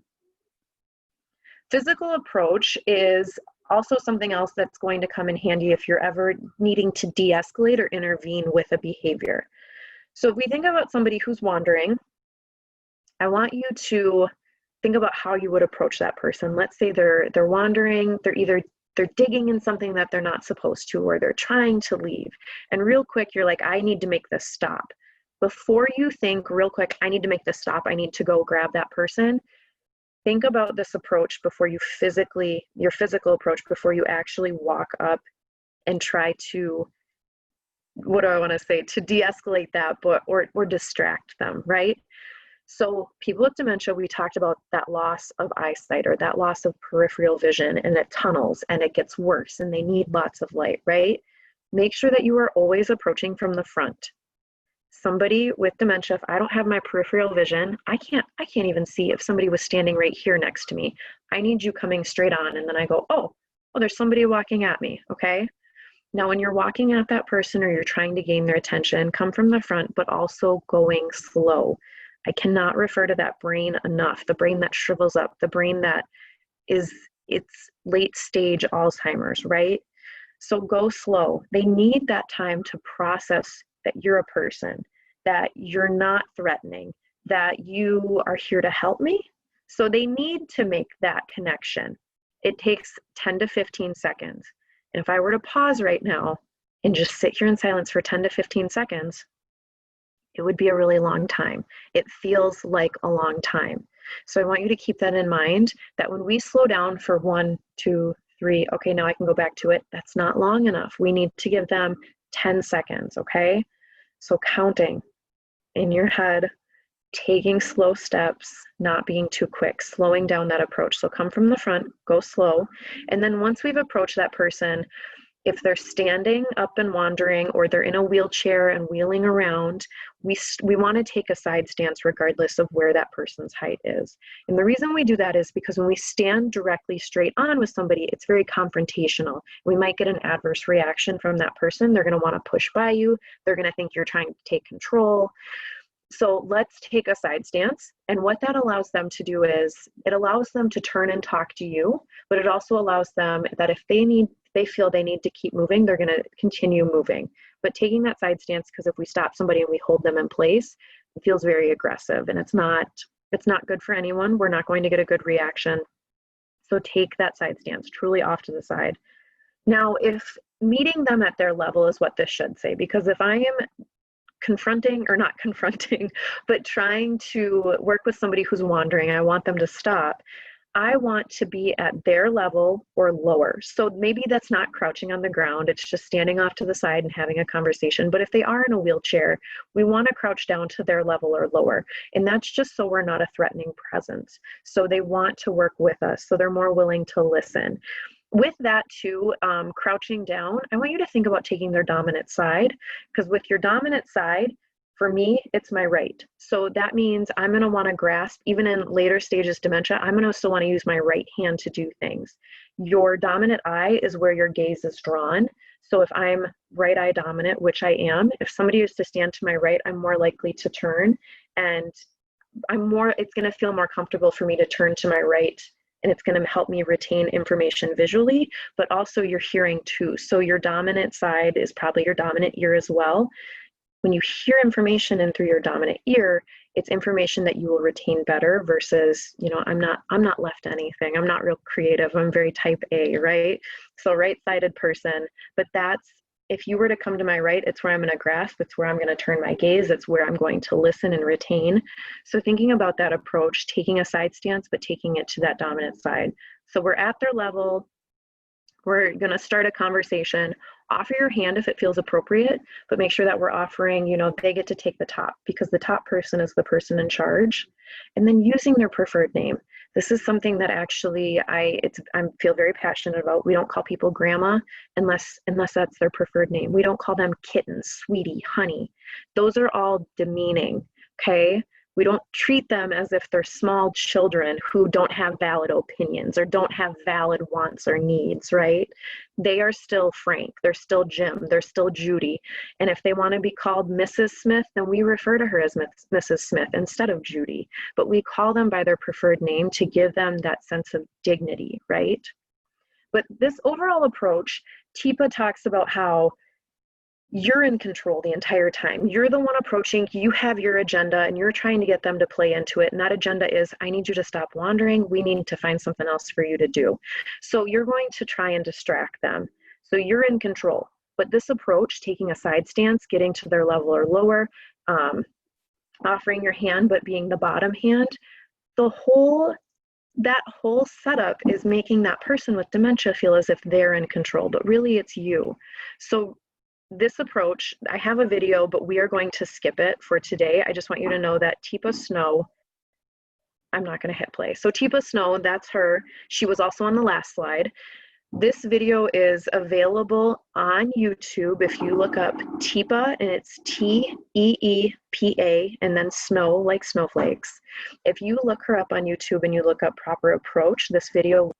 Physical approach is also something else that's going to come in handy if you're ever needing to de-escalate or intervene with a behavior. So if we think about somebody who's wandering, I want you to think about how you would approach that person. Let's say they're wandering, they're digging in something that they're not supposed to, or they're trying to leave. And real quick, you're like, I need to make this stop. Before you think real quick, I need to make this stop, I need to go grab that person, think about this approach before you your physical approach, before you actually walk up and try to, what do I want to say, to de-escalate that, or distract them, right? So people with dementia, we talked about that loss of eyesight, or that loss of peripheral vision, and it tunnels and it gets worse and they need lots of light, right? Make sure that you are always approaching from the front. Somebody with dementia, if I don't have my peripheral vision, I can't even see if somebody was standing right here next to me. I need you coming straight on, and then I go, oh, there's somebody walking at me, okay? Now, when you're walking at that person or you're trying to gain their attention, come from the front, but also going slow. I cannot refer to that brain enough, the brain that shrivels up, the brain that it's late stage Alzheimer's, right? So go slow. They need that time to process that you're a person, that you're not threatening, that you are here to help me. So they need to make that connection. It takes 10 to 15 seconds. And if I were to pause right now and just sit here in silence for 10 to 15 seconds, it would be a really long time. It feels like a long time. So I want you to keep that in mind, that when we slow down for 1, 2, 3, okay, now I can go back to it. That's not long enough. We need to give them 10 seconds, okay? So counting in your head, taking slow steps, not being too quick, slowing down that approach. So come from the front, go slow. And then once we've approached that person, if they're standing up and wandering, or they're in a wheelchair and wheeling around, we want to take a side stance regardless of where that person's height is. And the reason we do that is because when we stand directly straight on with somebody, it's very confrontational. We might get an adverse reaction from that person. They're going to want to push by you. They're going to think you're trying to take control. So let's take a side stance. And what that allows them to do is it allows them to turn and talk to you, but it also allows them that if they feel they need to keep moving, they're going to continue moving. But taking that side stance, because if we stop somebody and we hold them in place, it feels very aggressive, and it's not good for anyone. We're not going to get a good reaction. So take that side stance, truly off to the side. Now, if meeting them at their level is what this should say, because if I am confronting, or not confronting, but trying to work with somebody who's wandering, I want them to stop. I want to be at their level or lower. So maybe that's not crouching on the ground. It's just standing off to the side and having a conversation. But if they are in a wheelchair, we want to crouch down to their level or lower. And that's just so we're not a threatening presence. So they want to work with us. So they're more willing to listen. With that too, crouching down, I want you to think about taking their dominant side, because with your dominant side, for me, it's my right. So that means I'm going to want to grasp, even in later stages dementia, I'm going to still want to use my right hand to do things. Your dominant eye is where your gaze is drawn. So if I'm right eye dominant, which I am, if somebody is to stand to my right, I'm more likely to turn, and it's going to feel more comfortable for me to turn to my right, and it's going to help me retain information visually, but also your hearing too. So your dominant side is probably your dominant ear as well. When you hear information in through your dominant ear, it's information that you will retain better versus, I'm not left anything. I'm not real creative. I'm very type A, right? So right-sided person, but if you were to come to my right, it's where I'm going to grasp. It's where I'm going to turn my gaze. It's where I'm going to listen and retain. So thinking about that approach, taking a side stance, but taking it to that dominant side. So we're at their level. We're going to start a conversation. Offer your hand if it feels appropriate, but make sure that we're offering, they get to take the top, because the top person is the person in charge. And then using their preferred name. This is something that actually I feel very passionate about. We don't call people grandma unless that's their preferred name. We don't call them kitten, sweetie, honey. Those are all demeaning, okay? We don't treat them as if they're small children who don't have valid opinions or don't have valid wants or needs, right? They are still Frank, they're still Jim, they're still Judy. And if they want to be called Mrs. Smith, then we refer to her as Mrs. Smith instead of Judy. But we call them by their preferred name to give them that sense of dignity, right? But this overall approach, Teepa talks about how you're in control the entire time. You're the one approaching, you have your agenda, and you're trying to get them to play into it. And that agenda is, I need you to stop wandering. We need to find something else for you to do. So you're going to try and distract them. So you're in control. But this approach, taking a side stance, getting to their level or lower, offering your hand, but being the bottom hand, that whole setup is making that person with dementia feel as if they're in control, but really it's you. So this approach, I have a video, but we are going to skip it for today. I just want you to know that Teepa Snow, I'm not going to hit play. So Teepa Snow, that's her. She was also on the last slide. This video is available on YouTube if you look up Teepa, and it's T-E-E-P-A, and then Snow, like snowflakes. If you look her up on YouTube and you look up proper approach, this video,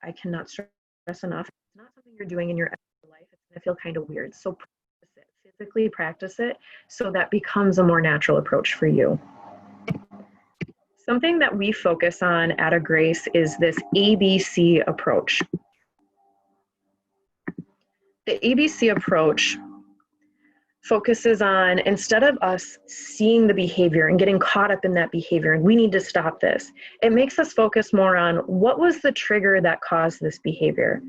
I cannot stress enough, it's not something you're doing in your life. It's going to feel kind of weird. So practice it, physically practice it, so that becomes a more natural approach for you. Something that we focus on at Agrace is this ABC approach. The ABC approach focuses on, instead of us seeing the behavior and getting caught up in that behavior, and we need to stop this, it makes us focus more on what was the trigger that caused this behavior.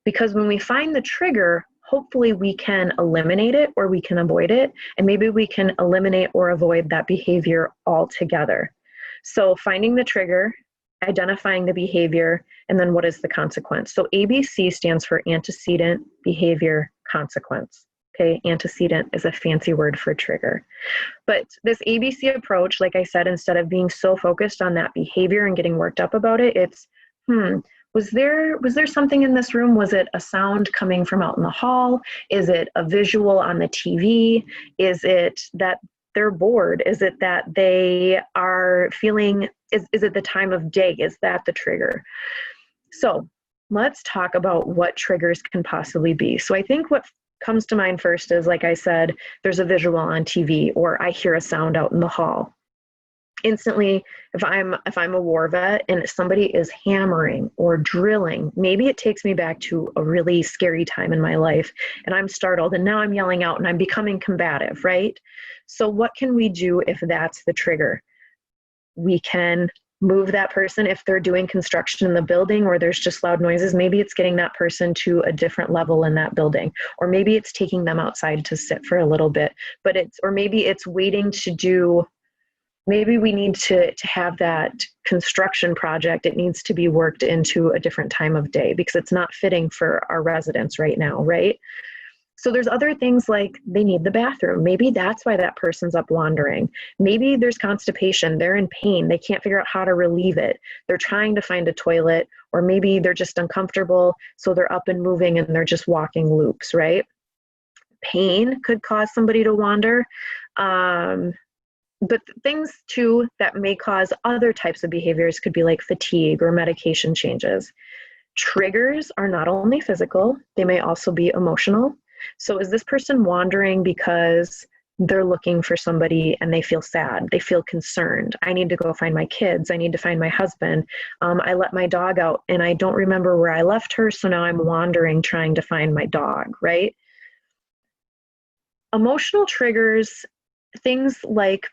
Because when we find the trigger, hopefully we can eliminate it or we can avoid it, and maybe we can eliminate or avoid that behavior altogether. So finding the trigger, identifying the behavior, and then what is the consequence. So ABC stands for antecedent, behavior, consequence. Okay, antecedent is a fancy word for trigger. But this ABC approach, like I said, instead of being so focused on that behavior and getting worked up about it, it's, was there something in this room? Was it a sound coming from out in the hall? Is it a visual on the TV? Is it that they're bored? Is it that they are feeling, is it the time of day? Is that the trigger? So let's talk about what triggers can possibly be. So I think what comes to mind first is, like I said, there's a visual on TV, or I hear a sound out in the hall. Instantly, if I'm a war vet and somebody is hammering or drilling, maybe it takes me back to a really scary time in my life, and I'm startled, and now I'm yelling out and I'm becoming combative, right? So what can we do if that's the trigger? We can move that person. If they're doing construction in the building or there's just loud noises, maybe it's getting that person to a different level in that building, or maybe it's taking them outside to sit for a little bit, or maybe it's waiting to do, maybe we need to have that construction project. It needs to be worked into a different time of day because it's not fitting for our residents right now, right? So there's other things like they need the bathroom. Maybe that's why that person's up wandering. Maybe there's constipation. They're in pain. They can't figure out how to relieve it. They're trying to find a toilet, or maybe they're just uncomfortable, so they're up and moving and they're just walking loops, right? Pain could cause somebody to wander. But things too that may cause other types of behaviors could be like fatigue or medication changes. Triggers are not only physical, they may also be emotional. So is this person wandering because they're looking for somebody and they feel sad, they feel concerned? I need to go find my kids, I need to find my husband. I let my dog out and I don't remember where I left her, so now I'm wandering trying to find my dog, right? Emotional triggers, things like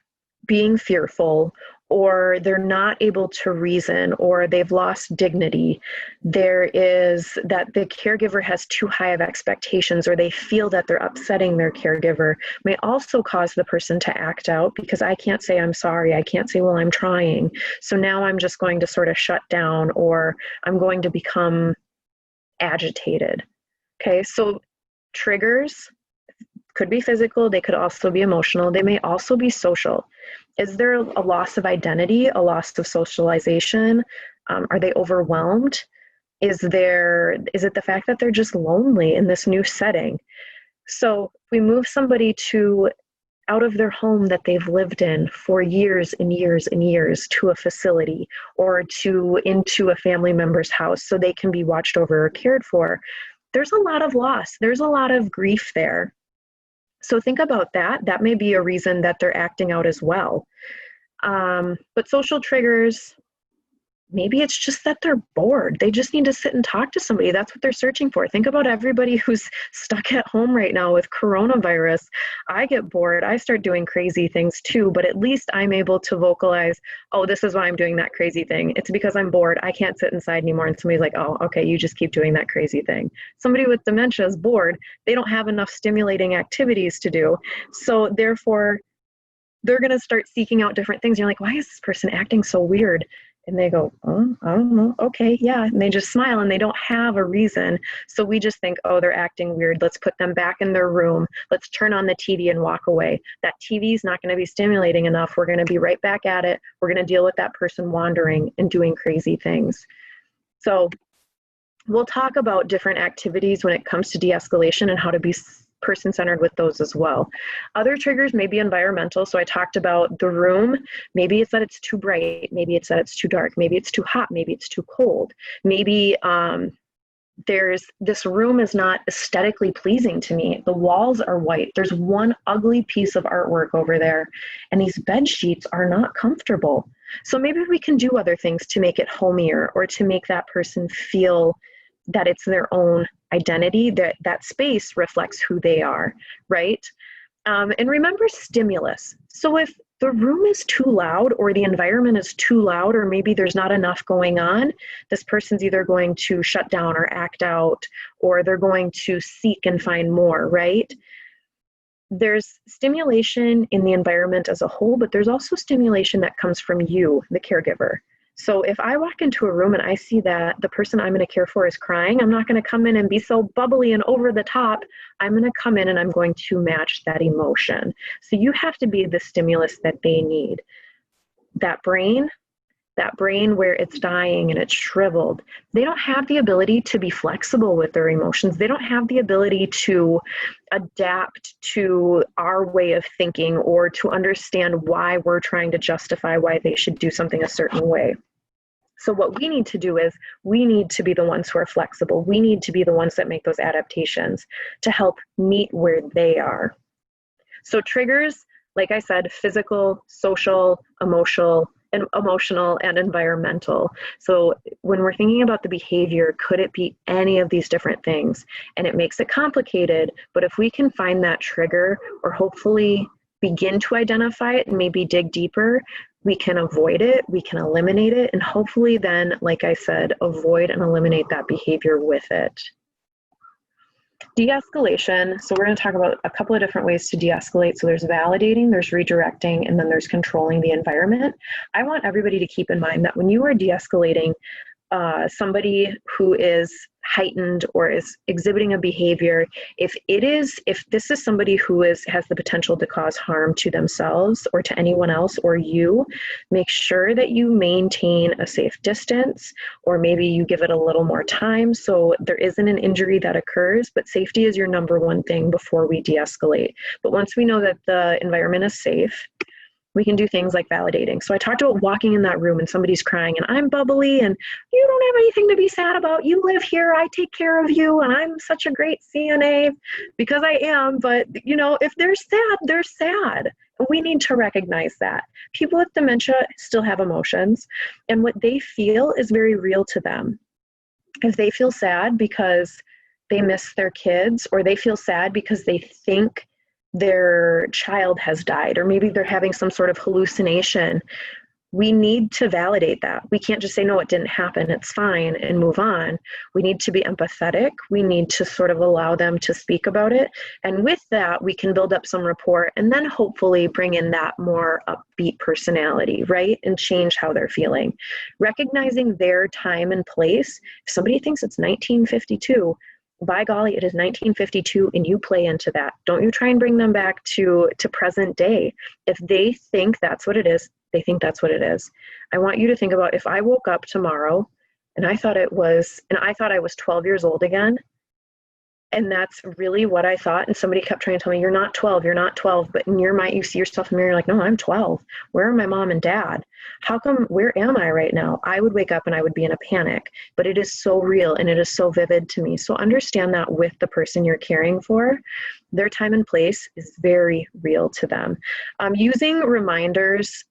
being fearful, or they're not able to reason, or they've lost dignity. There is that the caregiver has too high of expectations, or they feel that they're upsetting their caregiver, may also cause the person to act out because I can't say I'm sorry. I can't say, well, I'm trying. So now I'm just going to sort of shut down, or I'm going to become agitated. Okay, so triggers could be physical, they could also be emotional, they may also be social. Is there a loss of identity, a loss of socialization? Are they overwhelmed? Is it the fact that they're just lonely in this new setting? So if we move somebody to out of their home that they've lived in for years and years and years to a facility or into a family member's house so they can be watched over or cared for. There's a lot of loss. There's a lot of grief there. So think about that. That may be a reason that they're acting out as well. But social triggers, maybe it's just that they're bored. They just need to sit and talk to somebody. That's what they're searching for. Think about everybody who's stuck at home right now with coronavirus. I get bored. I start doing crazy things too, but at least I'm able to vocalize, oh, this is why I'm doing that crazy thing. It's because I'm bored. I can't sit inside anymore. And somebody's like, oh, okay, you just keep doing that crazy thing. Somebody with dementia is bored. They don't have enough stimulating activities to do. So therefore, they're going to start seeking out different things. You're like, why is this person acting so weird? And they go, oh, I don't know. Okay, yeah. And they just smile and they don't have a reason. So we just think, oh, they're acting weird. Let's put them back in their room. Let's turn on the TV and walk away. That TV is not going to be stimulating enough. We're going to be right back at it. We're going to deal with that person wandering and doing crazy things. So we'll talk about different activities when it comes to de-escalation and how to be person-centered with those as well. Other triggers may be environmental. So I talked about the room. Maybe it's that it's too bright. Maybe it's that it's too dark. Maybe it's too hot. Maybe it's too cold. Maybe this room is not aesthetically pleasing to me. The walls are white. There's one ugly piece of artwork over there, and these bed sheets are not comfortable. So maybe we can do other things to make it homier or to make that person feel that it's their own identity, that space reflects who they are, right? And remember stimulus. So if the room is too loud or the environment is too loud or maybe there's not enough going on, this person's either going to shut down or act out, or they're going to seek and find more, right? There's stimulation in the environment as a whole, but there's also stimulation that comes from you, the caregiver. So if I walk into a room and I see that the person I'm going to care for is crying, I'm not going to come in and be so bubbly and over the top. I'm going to come in and I'm going to match that emotion. So you have to be the stimulus that they need. That brain where it's dying and it's shriveled, they don't have the ability to be flexible with their emotions. They don't have the ability to adapt to our way of thinking or to understand why we're trying to justify why they should do something a certain way. So what we need to do is we need to be the ones who are flexible. We need to be the ones that make those adaptations to help meet where they are. So triggers, like I said, physical, social, emotional, and environmental. So when we're thinking about the behavior, could it be any of these different things? And it makes it complicated, but if we can find that trigger or hopefully begin to identify it and maybe dig deeper, we can avoid it, we can eliminate it, and hopefully then, like I said, avoid and eliminate that behavior with it. De-escalation, so we're going to talk about a couple of different ways to de-escalate. So there's validating, there's redirecting, and then there's controlling the environment. I want everybody to keep in mind that when you are de-escalating somebody who is heightened or is exhibiting a behavior, if this is somebody who has the potential to cause harm to themselves or to anyone else or you, make sure that you maintain a safe distance, or maybe you give it a little more time so there isn't an injury that occurs, but safety is your number one thing before we de-escalate. But once we know that the environment is safe, we can do things like validating. So I talked about walking in that room and somebody's crying and I'm bubbly and you don't have anything to be sad about. You live here, I take care of you, and I'm such a great CNA because I am. But you know, if they're sad, they're sad. We need to recognize that. People with dementia still have emotions, and what they feel is very real to them. If they feel sad because they miss their kids, or they feel sad because they think their child has died, or maybe they're having some sort of hallucination, we need to validate that. We can't just say, no, it didn't happen, it's fine, and move on. We need to be empathetic. We need to sort of allow them to speak about it. And with that, we can build up some rapport and then hopefully bring in that more upbeat personality, right? And change how they're feeling. Recognizing their time and place. If somebody thinks it's 1952, by golly, it is 1952 and you play into that. Don't you try and bring them back to present day. If they think that's what it is, they think that's what it is. I want you to think about, if I woke up tomorrow and I thought I was 12 years old again, And that's really what I thought. And somebody kept trying to tell me, you're not 12, you're not 12. But in your mind, you see yourself in the mirror, you're like, no, I'm 12. Where are my mom and dad? How come, where am I right now? I would wake up and I would be in a panic, but it is so real and it is so vivid to me. So understand that with the person you're caring for, their time and place is very real to them. Using reminders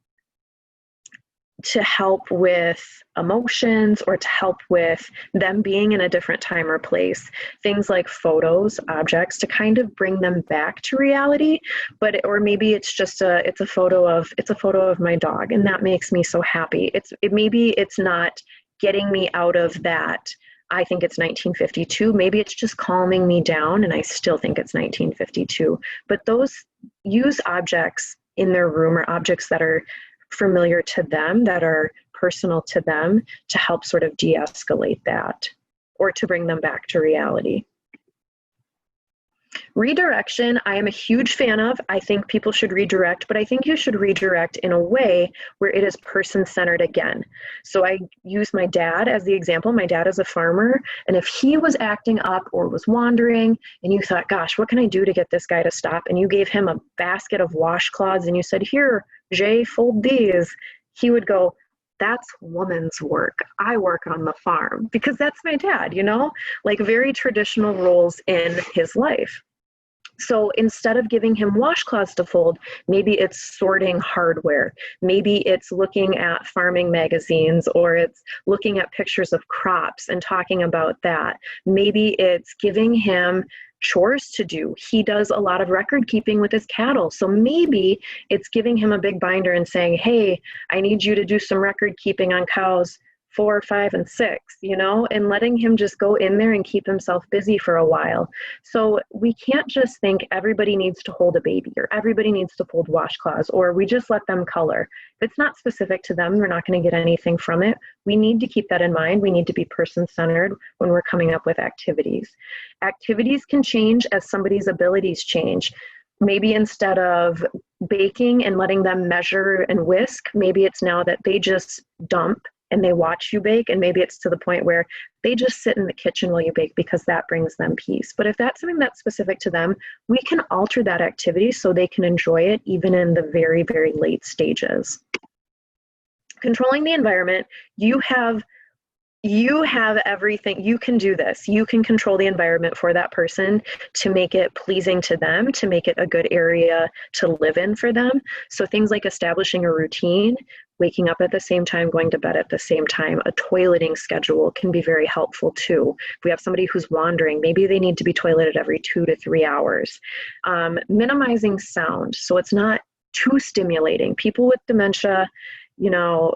to help with emotions or to help with them being in a different time or place. Things like photos, objects, to kind of bring them back to reality. But or maybe it's just it's a photo of my dog, and that makes me so happy. Maybe it's not getting me out of that. I think it's 1952. Maybe it's just calming me down, and I still think it's 1952. But those, use objects in their room or objects that are familiar to them, that are personal to them, to help sort of de-escalate that or to bring them back to reality. Redirection, I am a huge fan of. I think people should redirect, but I think you should redirect in a way where it is person-centered again. So I use my dad as the example. My dad is a farmer, and if he was acting up or was wandering, and you thought, gosh, what can I do to get this guy to stop? And you gave him a basket of washcloths, and you said, here, Jay, fold these. He would go, that's woman's work. I work on the farm, because that's my dad, you know, like very traditional roles in his life. So instead of giving him washcloths to fold, maybe it's sorting hardware. Maybe it's looking at farming magazines, or it's looking at pictures of crops and talking about that. Maybe it's giving him chores to do. He does a lot of record keeping with his cattle. So maybe it's giving him a big binder and saying, hey, I need you to do some record keeping on cows 4, 5, and 6, you know, and letting him just go in there and keep himself busy for a while. So we can't just think everybody needs to hold a baby, or everybody needs to fold washcloths, or we just let them color. If it's not specific to them, we're not going to get anything from it. We need to keep that in mind. We need to be person-centered when we're coming up with activities. Activities can change as somebody's abilities change. Maybe instead of baking and letting them measure and whisk, maybe it's now that they just dump and they watch you bake, and maybe it's to the point where they just sit in the kitchen while you bake because that brings them peace. But if that's something that's specific to them, we can alter that activity so they can enjoy it even in the very, very late stages. Controlling the environment, you have everything. You can do this. You can control the environment for that person to make it pleasing to them, to make it a good area to live in for them. So things like establishing a routine, waking up at the same time, going to bed at the same time, a toileting schedule can be very helpful too. If we have somebody who's wandering, maybe they need to be toileted every 2 to 3 hours. Minimizing sound, so it's not too stimulating. People with dementia, you know,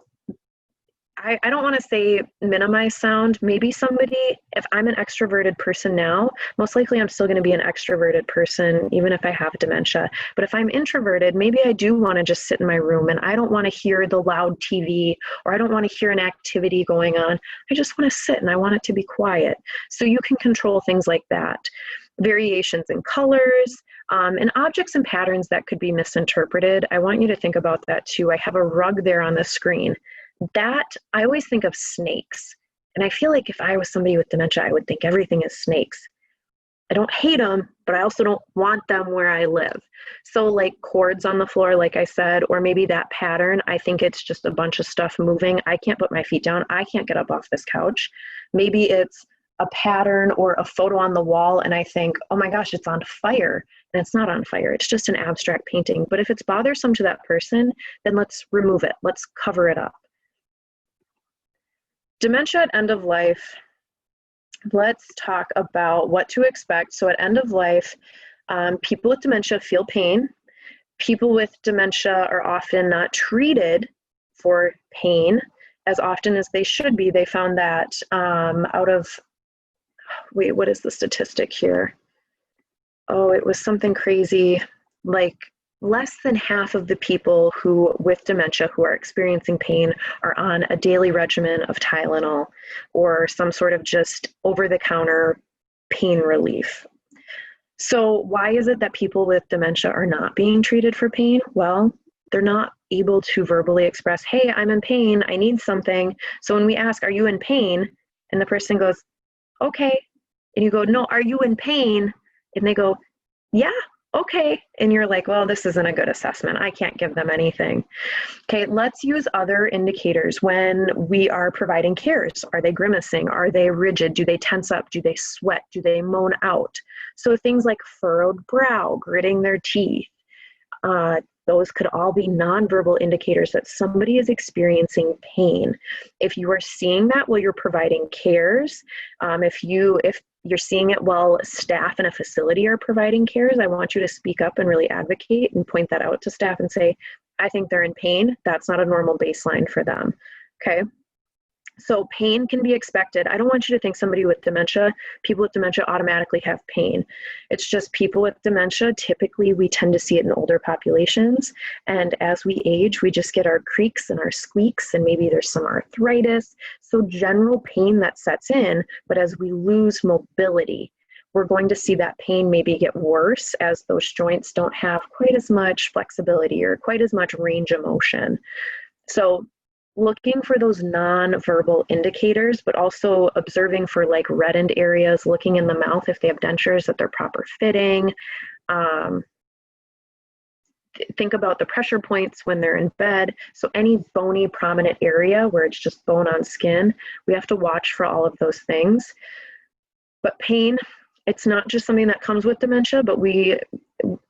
I don't want to say minimize sound. Maybe somebody, if I'm an extroverted person now, most likely I'm still going to be an extroverted person, even if I have dementia. But if I'm introverted, maybe I do want to just sit in my room and I don't want to hear the loud TV, or I don't want to hear an activity going on. I just want to sit and I want it to be quiet. So you can control things like that. Variations in colors, and objects and patterns that could be misinterpreted. I want you to think about that too. I have a rug there on the screen. That, I always think of snakes. And I feel like if I was somebody with dementia, I would think everything is snakes. I don't hate them, but I also don't want them where I live. So like cords on the floor, like I said, or maybe that pattern, I think it's just a bunch of stuff moving. I can't put my feet down. I can't get up off this couch. Maybe it's a pattern or a photo on the wall, and I think, oh my gosh, it's on fire. And it's not on fire. It's just an abstract painting. But if it's bothersome to that person, then let's remove it. Let's cover it up. Dementia at end of life, let's talk about what to expect. So at end of life, people with dementia feel pain. People with dementia are often not treated for pain as often as they should be. They found that what is the statistic here? Oh, it was something crazy, like less than half of the people who with dementia who are experiencing pain are on a daily regimen of Tylenol or some sort of just over-the-counter pain relief. So why is it that people with dementia are not being treated for pain? Well, they're not able to verbally express, hey, I'm in pain, I need something. So when we ask, are you in pain? And the person goes, okay, And you go, no, are you in pain? And they go, yeah, okay. And you're like, well, this isn't a good assessment. I can't give them anything. Okay, let's use other indicators when we are providing cares. Are they grimacing? Are they rigid? Do they tense up? Do they sweat? Do they moan out? So things like furrowed brow, gritting their teeth, those could all be nonverbal indicators that somebody is experiencing pain. If you are seeing that while you're providing cares, if you're seeing it while staff in a facility are providing cares, I want you to speak up and really advocate and point that out to staff and say, I think they're in pain. That's not a normal baseline for them. Okay. So pain can be expected. I don't want you to think somebody with dementia, people with dementia automatically have pain. It's just people with dementia, typically we tend to see it in older populations. And as we age, we just get our creaks and our squeaks, and maybe there's some arthritis. So general pain that sets in, but as we lose mobility, we're going to see that pain maybe get worse as those joints don't have quite as much flexibility or quite as much range of motion. So looking for those non-verbal indicators, but also observing for like reddened areas, looking in the mouth if they have dentures, that they're proper fitting. Think about the pressure points when they're in bed. So any bony prominent area where it's just bone on skin, we have to watch for all of those things. But pain, it's not just something that comes with dementia, but we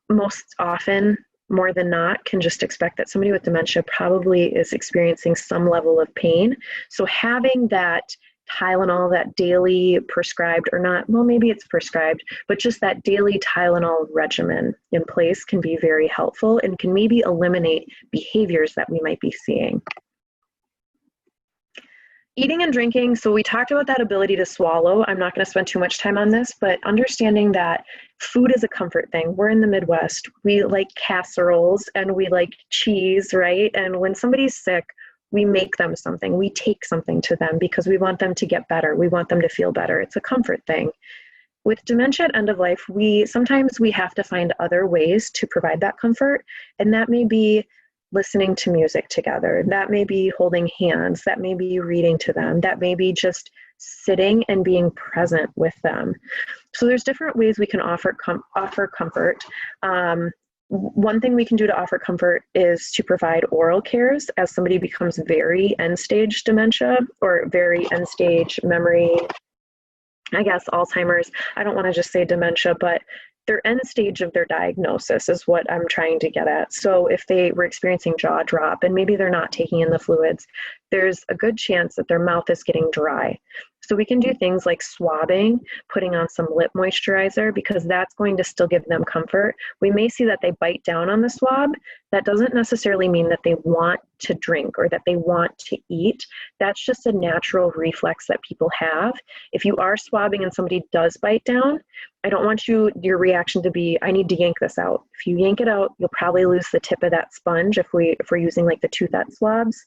most often, more than not, can just expect that somebody with dementia probably is experiencing some level of pain. So having that Tylenol, that daily prescribed, or not, well, maybe it's prescribed, but just that daily Tylenol regimen in place can be very helpful and can maybe eliminate behaviors that we might be seeing. Eating and drinking, so we talked about that ability to swallow. I'm not going to spend too much time on this, but understanding that food is a comfort thing. We're in the Midwest. We like casseroles and we like cheese, right? And when somebody's sick, we make them something. We take something to them because we want them to get better. We want them to feel better. It's a comfort thing. With dementia at end of life, sometimes we have to find other ways to provide that comfort, and that may be listening to music together. That may be holding hands. That may be reading to them. That may be just sitting and being present with them. So there's different ways we can offer comfort. One thing we can do to offer comfort is to provide oral cares as somebody becomes very end-stage dementia or very end-stage memory, I guess Alzheimer's. I don't want to just say dementia, but their end stage of their diagnosis is what I'm trying to get at. So if they were experiencing jaw drop and maybe they're not taking in the fluids, there's a good chance that their mouth is getting dry. So we can do things like swabbing, putting on some lip moisturizer, because that's going to still give them comfort. We may see that they bite down on the swab. That doesn't necessarily mean that they want to drink or that they want to eat. That's just a natural reflex that people have. If you are swabbing and somebody does bite down, I don't want your reaction to be, I need to yank this out. If you yank it out, you'll probably lose the tip of that sponge if we're using like the toothette swabs.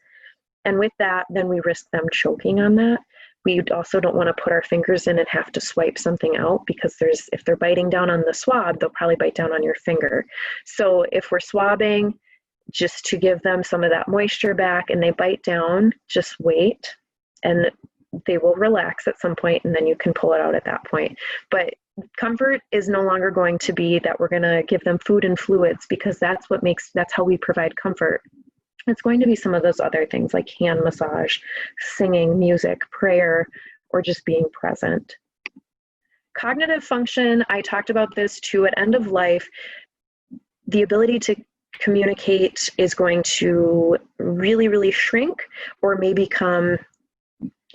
And with that, then we risk them choking on that. We also don't want to put our fingers in and have to swipe something out, because if they're biting down on the swab, they'll probably bite down on your finger. So if we're swabbing, just to give them some of that moisture back and they bite down, just wait and they will relax at some point, and then you can pull it out at that point. But comfort is no longer going to be that we're going to give them food and fluids, because that's how we provide comfort. It's going to be some of those other things like hand massage, singing, music, prayer, or just being present. Cognitive function, I talked about this too. At end of life, the ability to communicate is going to really, really shrink, or may become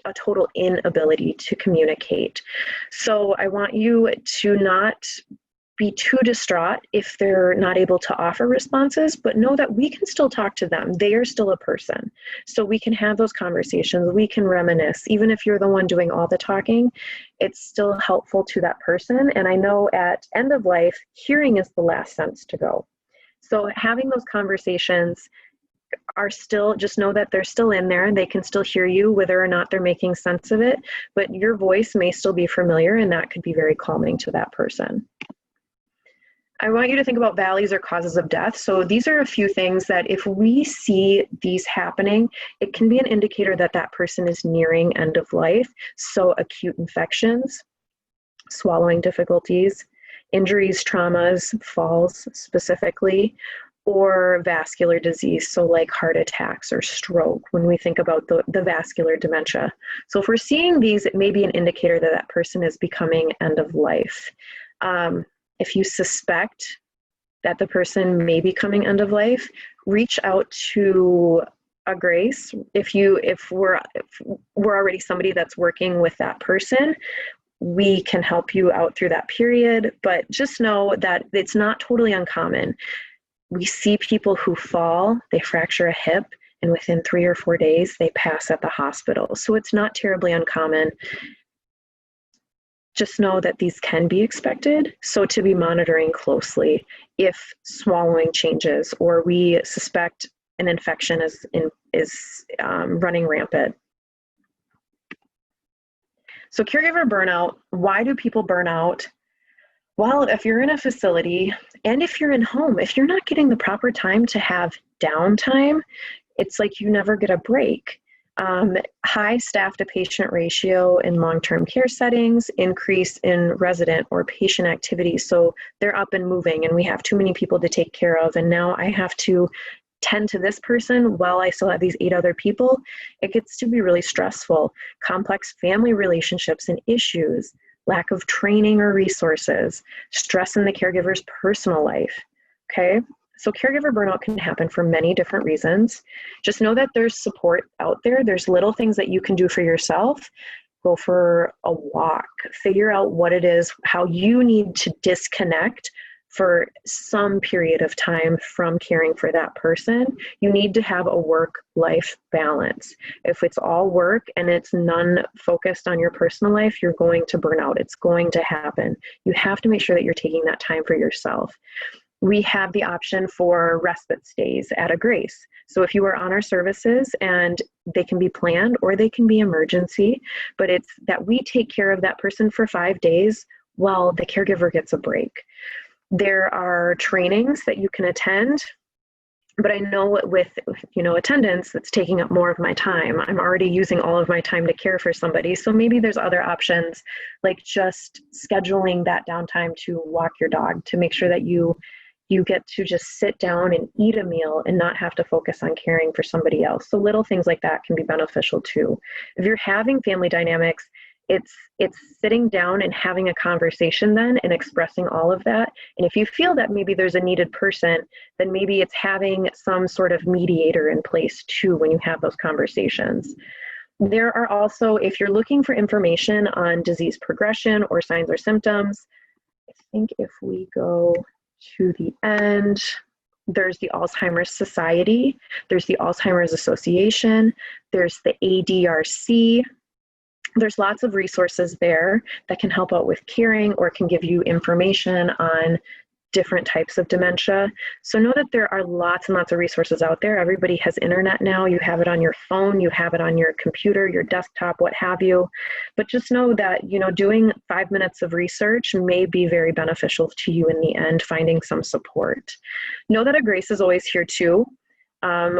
a total inability to communicate. So I want you to not be too distraught if they're not able to offer responses, but know that we can still talk to them. They are still a person. So we can have those conversations. We can reminisce. Even if you're the one doing all the talking, it's still helpful to that person. And I know at end of life, hearing is the last sense to go. So having those conversations are still, just know that they're still in there and they can still hear you, whether or not they're making sense of it, but your voice may still be familiar, and that could be very calming to that person. I want you to think about valleys or causes of death. So these are a few things that if we see these happening, it can be an indicator that that person is nearing end of life. So acute infections, swallowing difficulties, injuries, traumas, falls specifically, or vascular disease, so like heart attacks or stroke when we think about the vascular dementia. So if we're seeing these, it may be an indicator that that person is becoming end of life. If you suspect that the person may be coming end of life, reach out to Agrace. If we're already somebody that's working with that person, we can help you out through that period, but just know that it's not totally uncommon. We see people who fall, they fracture a hip, and within 3 or 4 days, they pass at the hospital. So it's not terribly uncommon. Just know that these can be expected, so to be monitoring closely if swallowing changes or we suspect an infection is running rampant. So caregiver burnout, why do people burn out? Well, if you're in a facility and if you're in home, if you're not getting the proper time to have downtime, it's like you never get a break. High staff to patient ratio in long-term care settings, increase in resident or patient activity. So they're up and moving and we have too many people to take care of. And now I have to tend to this person while I still have these 8 other people. It gets to be really stressful. Complex family relationships and issues, lack of training or resources, stress in the caregiver's personal life, okay? So caregiver burnout can happen for many different reasons. Just know that there's support out there. There's little things that you can do for yourself. Go for a walk, figure out what it is, how you need to disconnect for some period of time from caring for that person. You need to have a work-life balance. If it's all work and it's none focused on your personal life, you're going to burn out. It's going to happen. You have to make sure that you're taking that time for yourself. We have the option for respite stays at Agrace. So if you are on our services, and they can be planned or they can be emergency, but it's that we take care of that person for 5 days while the caregiver gets a break. There are trainings that you can attend, but I know with attendance, that's taking up more of my time. I'm already using all of my time to care for somebody. So maybe there's other options, like just scheduling that downtime to walk your dog, to make sure that you get to just sit down and eat a meal and not have to focus on caring for somebody else. So little things like that can be beneficial too. If you're having family dynamics, it's sitting down and having a conversation then and expressing all of that. And if you feel that maybe there's a needed person, then maybe it's having some sort of mediator in place too when you have those conversations. There are also, if you're looking for information on disease progression or signs or symptoms, I think if we go to the end, there's the Alzheimer's Society, there's the Alzheimer's Association, there's the ADRC. There's lots of resources there that can help out with caring or can give you information on different types of dementia. So know that there are lots and lots of resources out there. Everybody has internet now. You have it on your phone, you have it on your computer, your desktop, what have you. But just know that, doing 5 minutes of research may be very beneficial to you in the end, finding some support. Know that Agrace is always here too.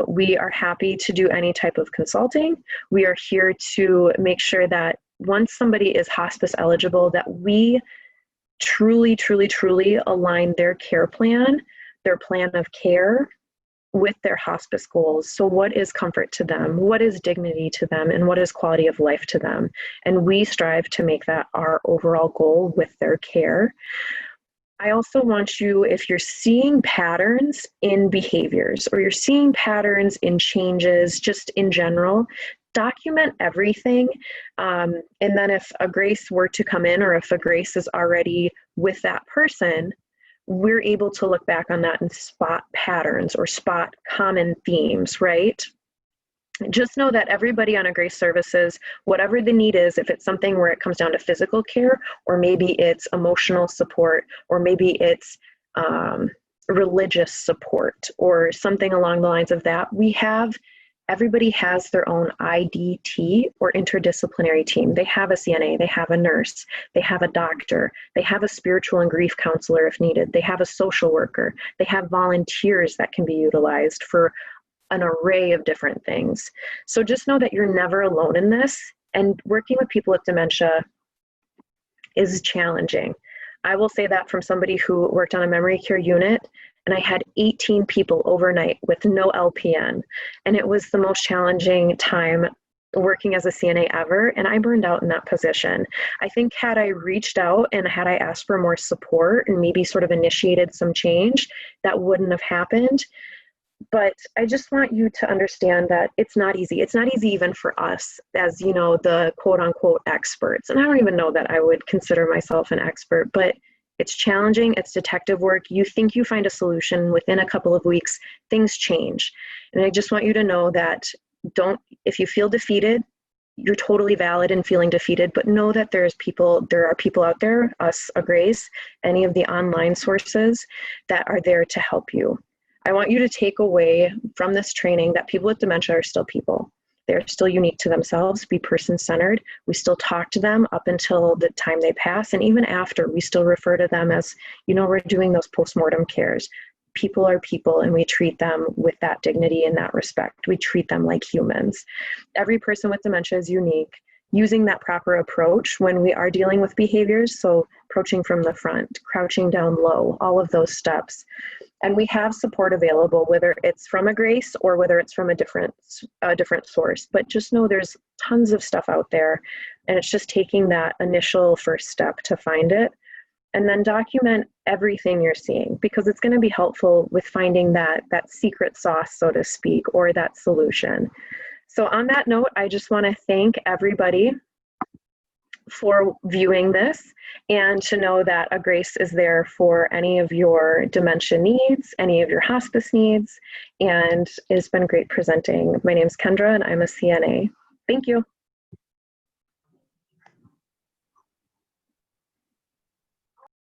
We are happy to do any type of consulting. We are here to make sure that once somebody is hospice eligible, that we truly, truly, truly align their care plan, their plan of care with their hospice goals. So what is comfort to them? What is dignity to them? And what is quality of life to them? And we strive to make that our overall goal with their care. I also want you, if you're seeing patterns in behaviors or you're seeing patterns in changes just in general, document everything. And then if Agrace were to come in or if Agrace is already with that person, we're able to look back on that and spot patterns or spot common themes, right? Just know that everybody on Agrace services, whatever the need is, if it's something where it comes down to physical care, or maybe it's emotional support, or maybe it's religious support, or something along the lines of that, everybody has their own IDT or interdisciplinary team. They have a CNA, they have a nurse, they have a doctor, they have a spiritual and grief counselor if needed, they have a social worker, they have volunteers that can be utilized for an array of different things. So just know that you're never alone in this. And working with people with dementia, is challenging. I will say that from somebody who worked on a memory care unit, and I had 18 people overnight with no LPN. And it was the most challenging time working as a CNA ever, and I burned out in that position. I think had I reached out and had I asked for more support and maybe sort of initiated some change, that wouldn't have happened. But I just want you to understand that it's not easy. It's not easy even for us as, you know, the quote unquote experts. And I don't even know that I would consider myself an expert, but it's challenging. It's detective work. You think you find a solution within a couple of weeks, things change. And I just want you to know that if you feel defeated, you're totally valid in feeling defeated, but know that there are people out there, us, Agrace, any of the online sources that are there to help you. I want you to take away from this training that people with dementia are still people. They're still unique to themselves, be person-centered. We still talk to them up until the time they pass, and even after, we still refer to them as, you know, we're doing those postmortem cares. People are people, and we treat them with that dignity and that respect. We treat them like humans. Every person with dementia is unique. Using that proper approach when we are dealing with behaviors, so approaching from the front, crouching down low, all of those steps. And we have support available, whether it's from Agrace or whether it's from a different source. But just know there's tons of stuff out there, and it's just taking that initial first step to find it. And then document everything you're seeing, because it's going to be helpful with finding that secret sauce, so to speak, or that solution. So on that note, I just want to thank everybody for viewing this, and to know that Agrace is there for any of your dementia needs, any of your hospice needs, and it's been great presenting. My name is Kendra, and I'm a CNA. Thank you.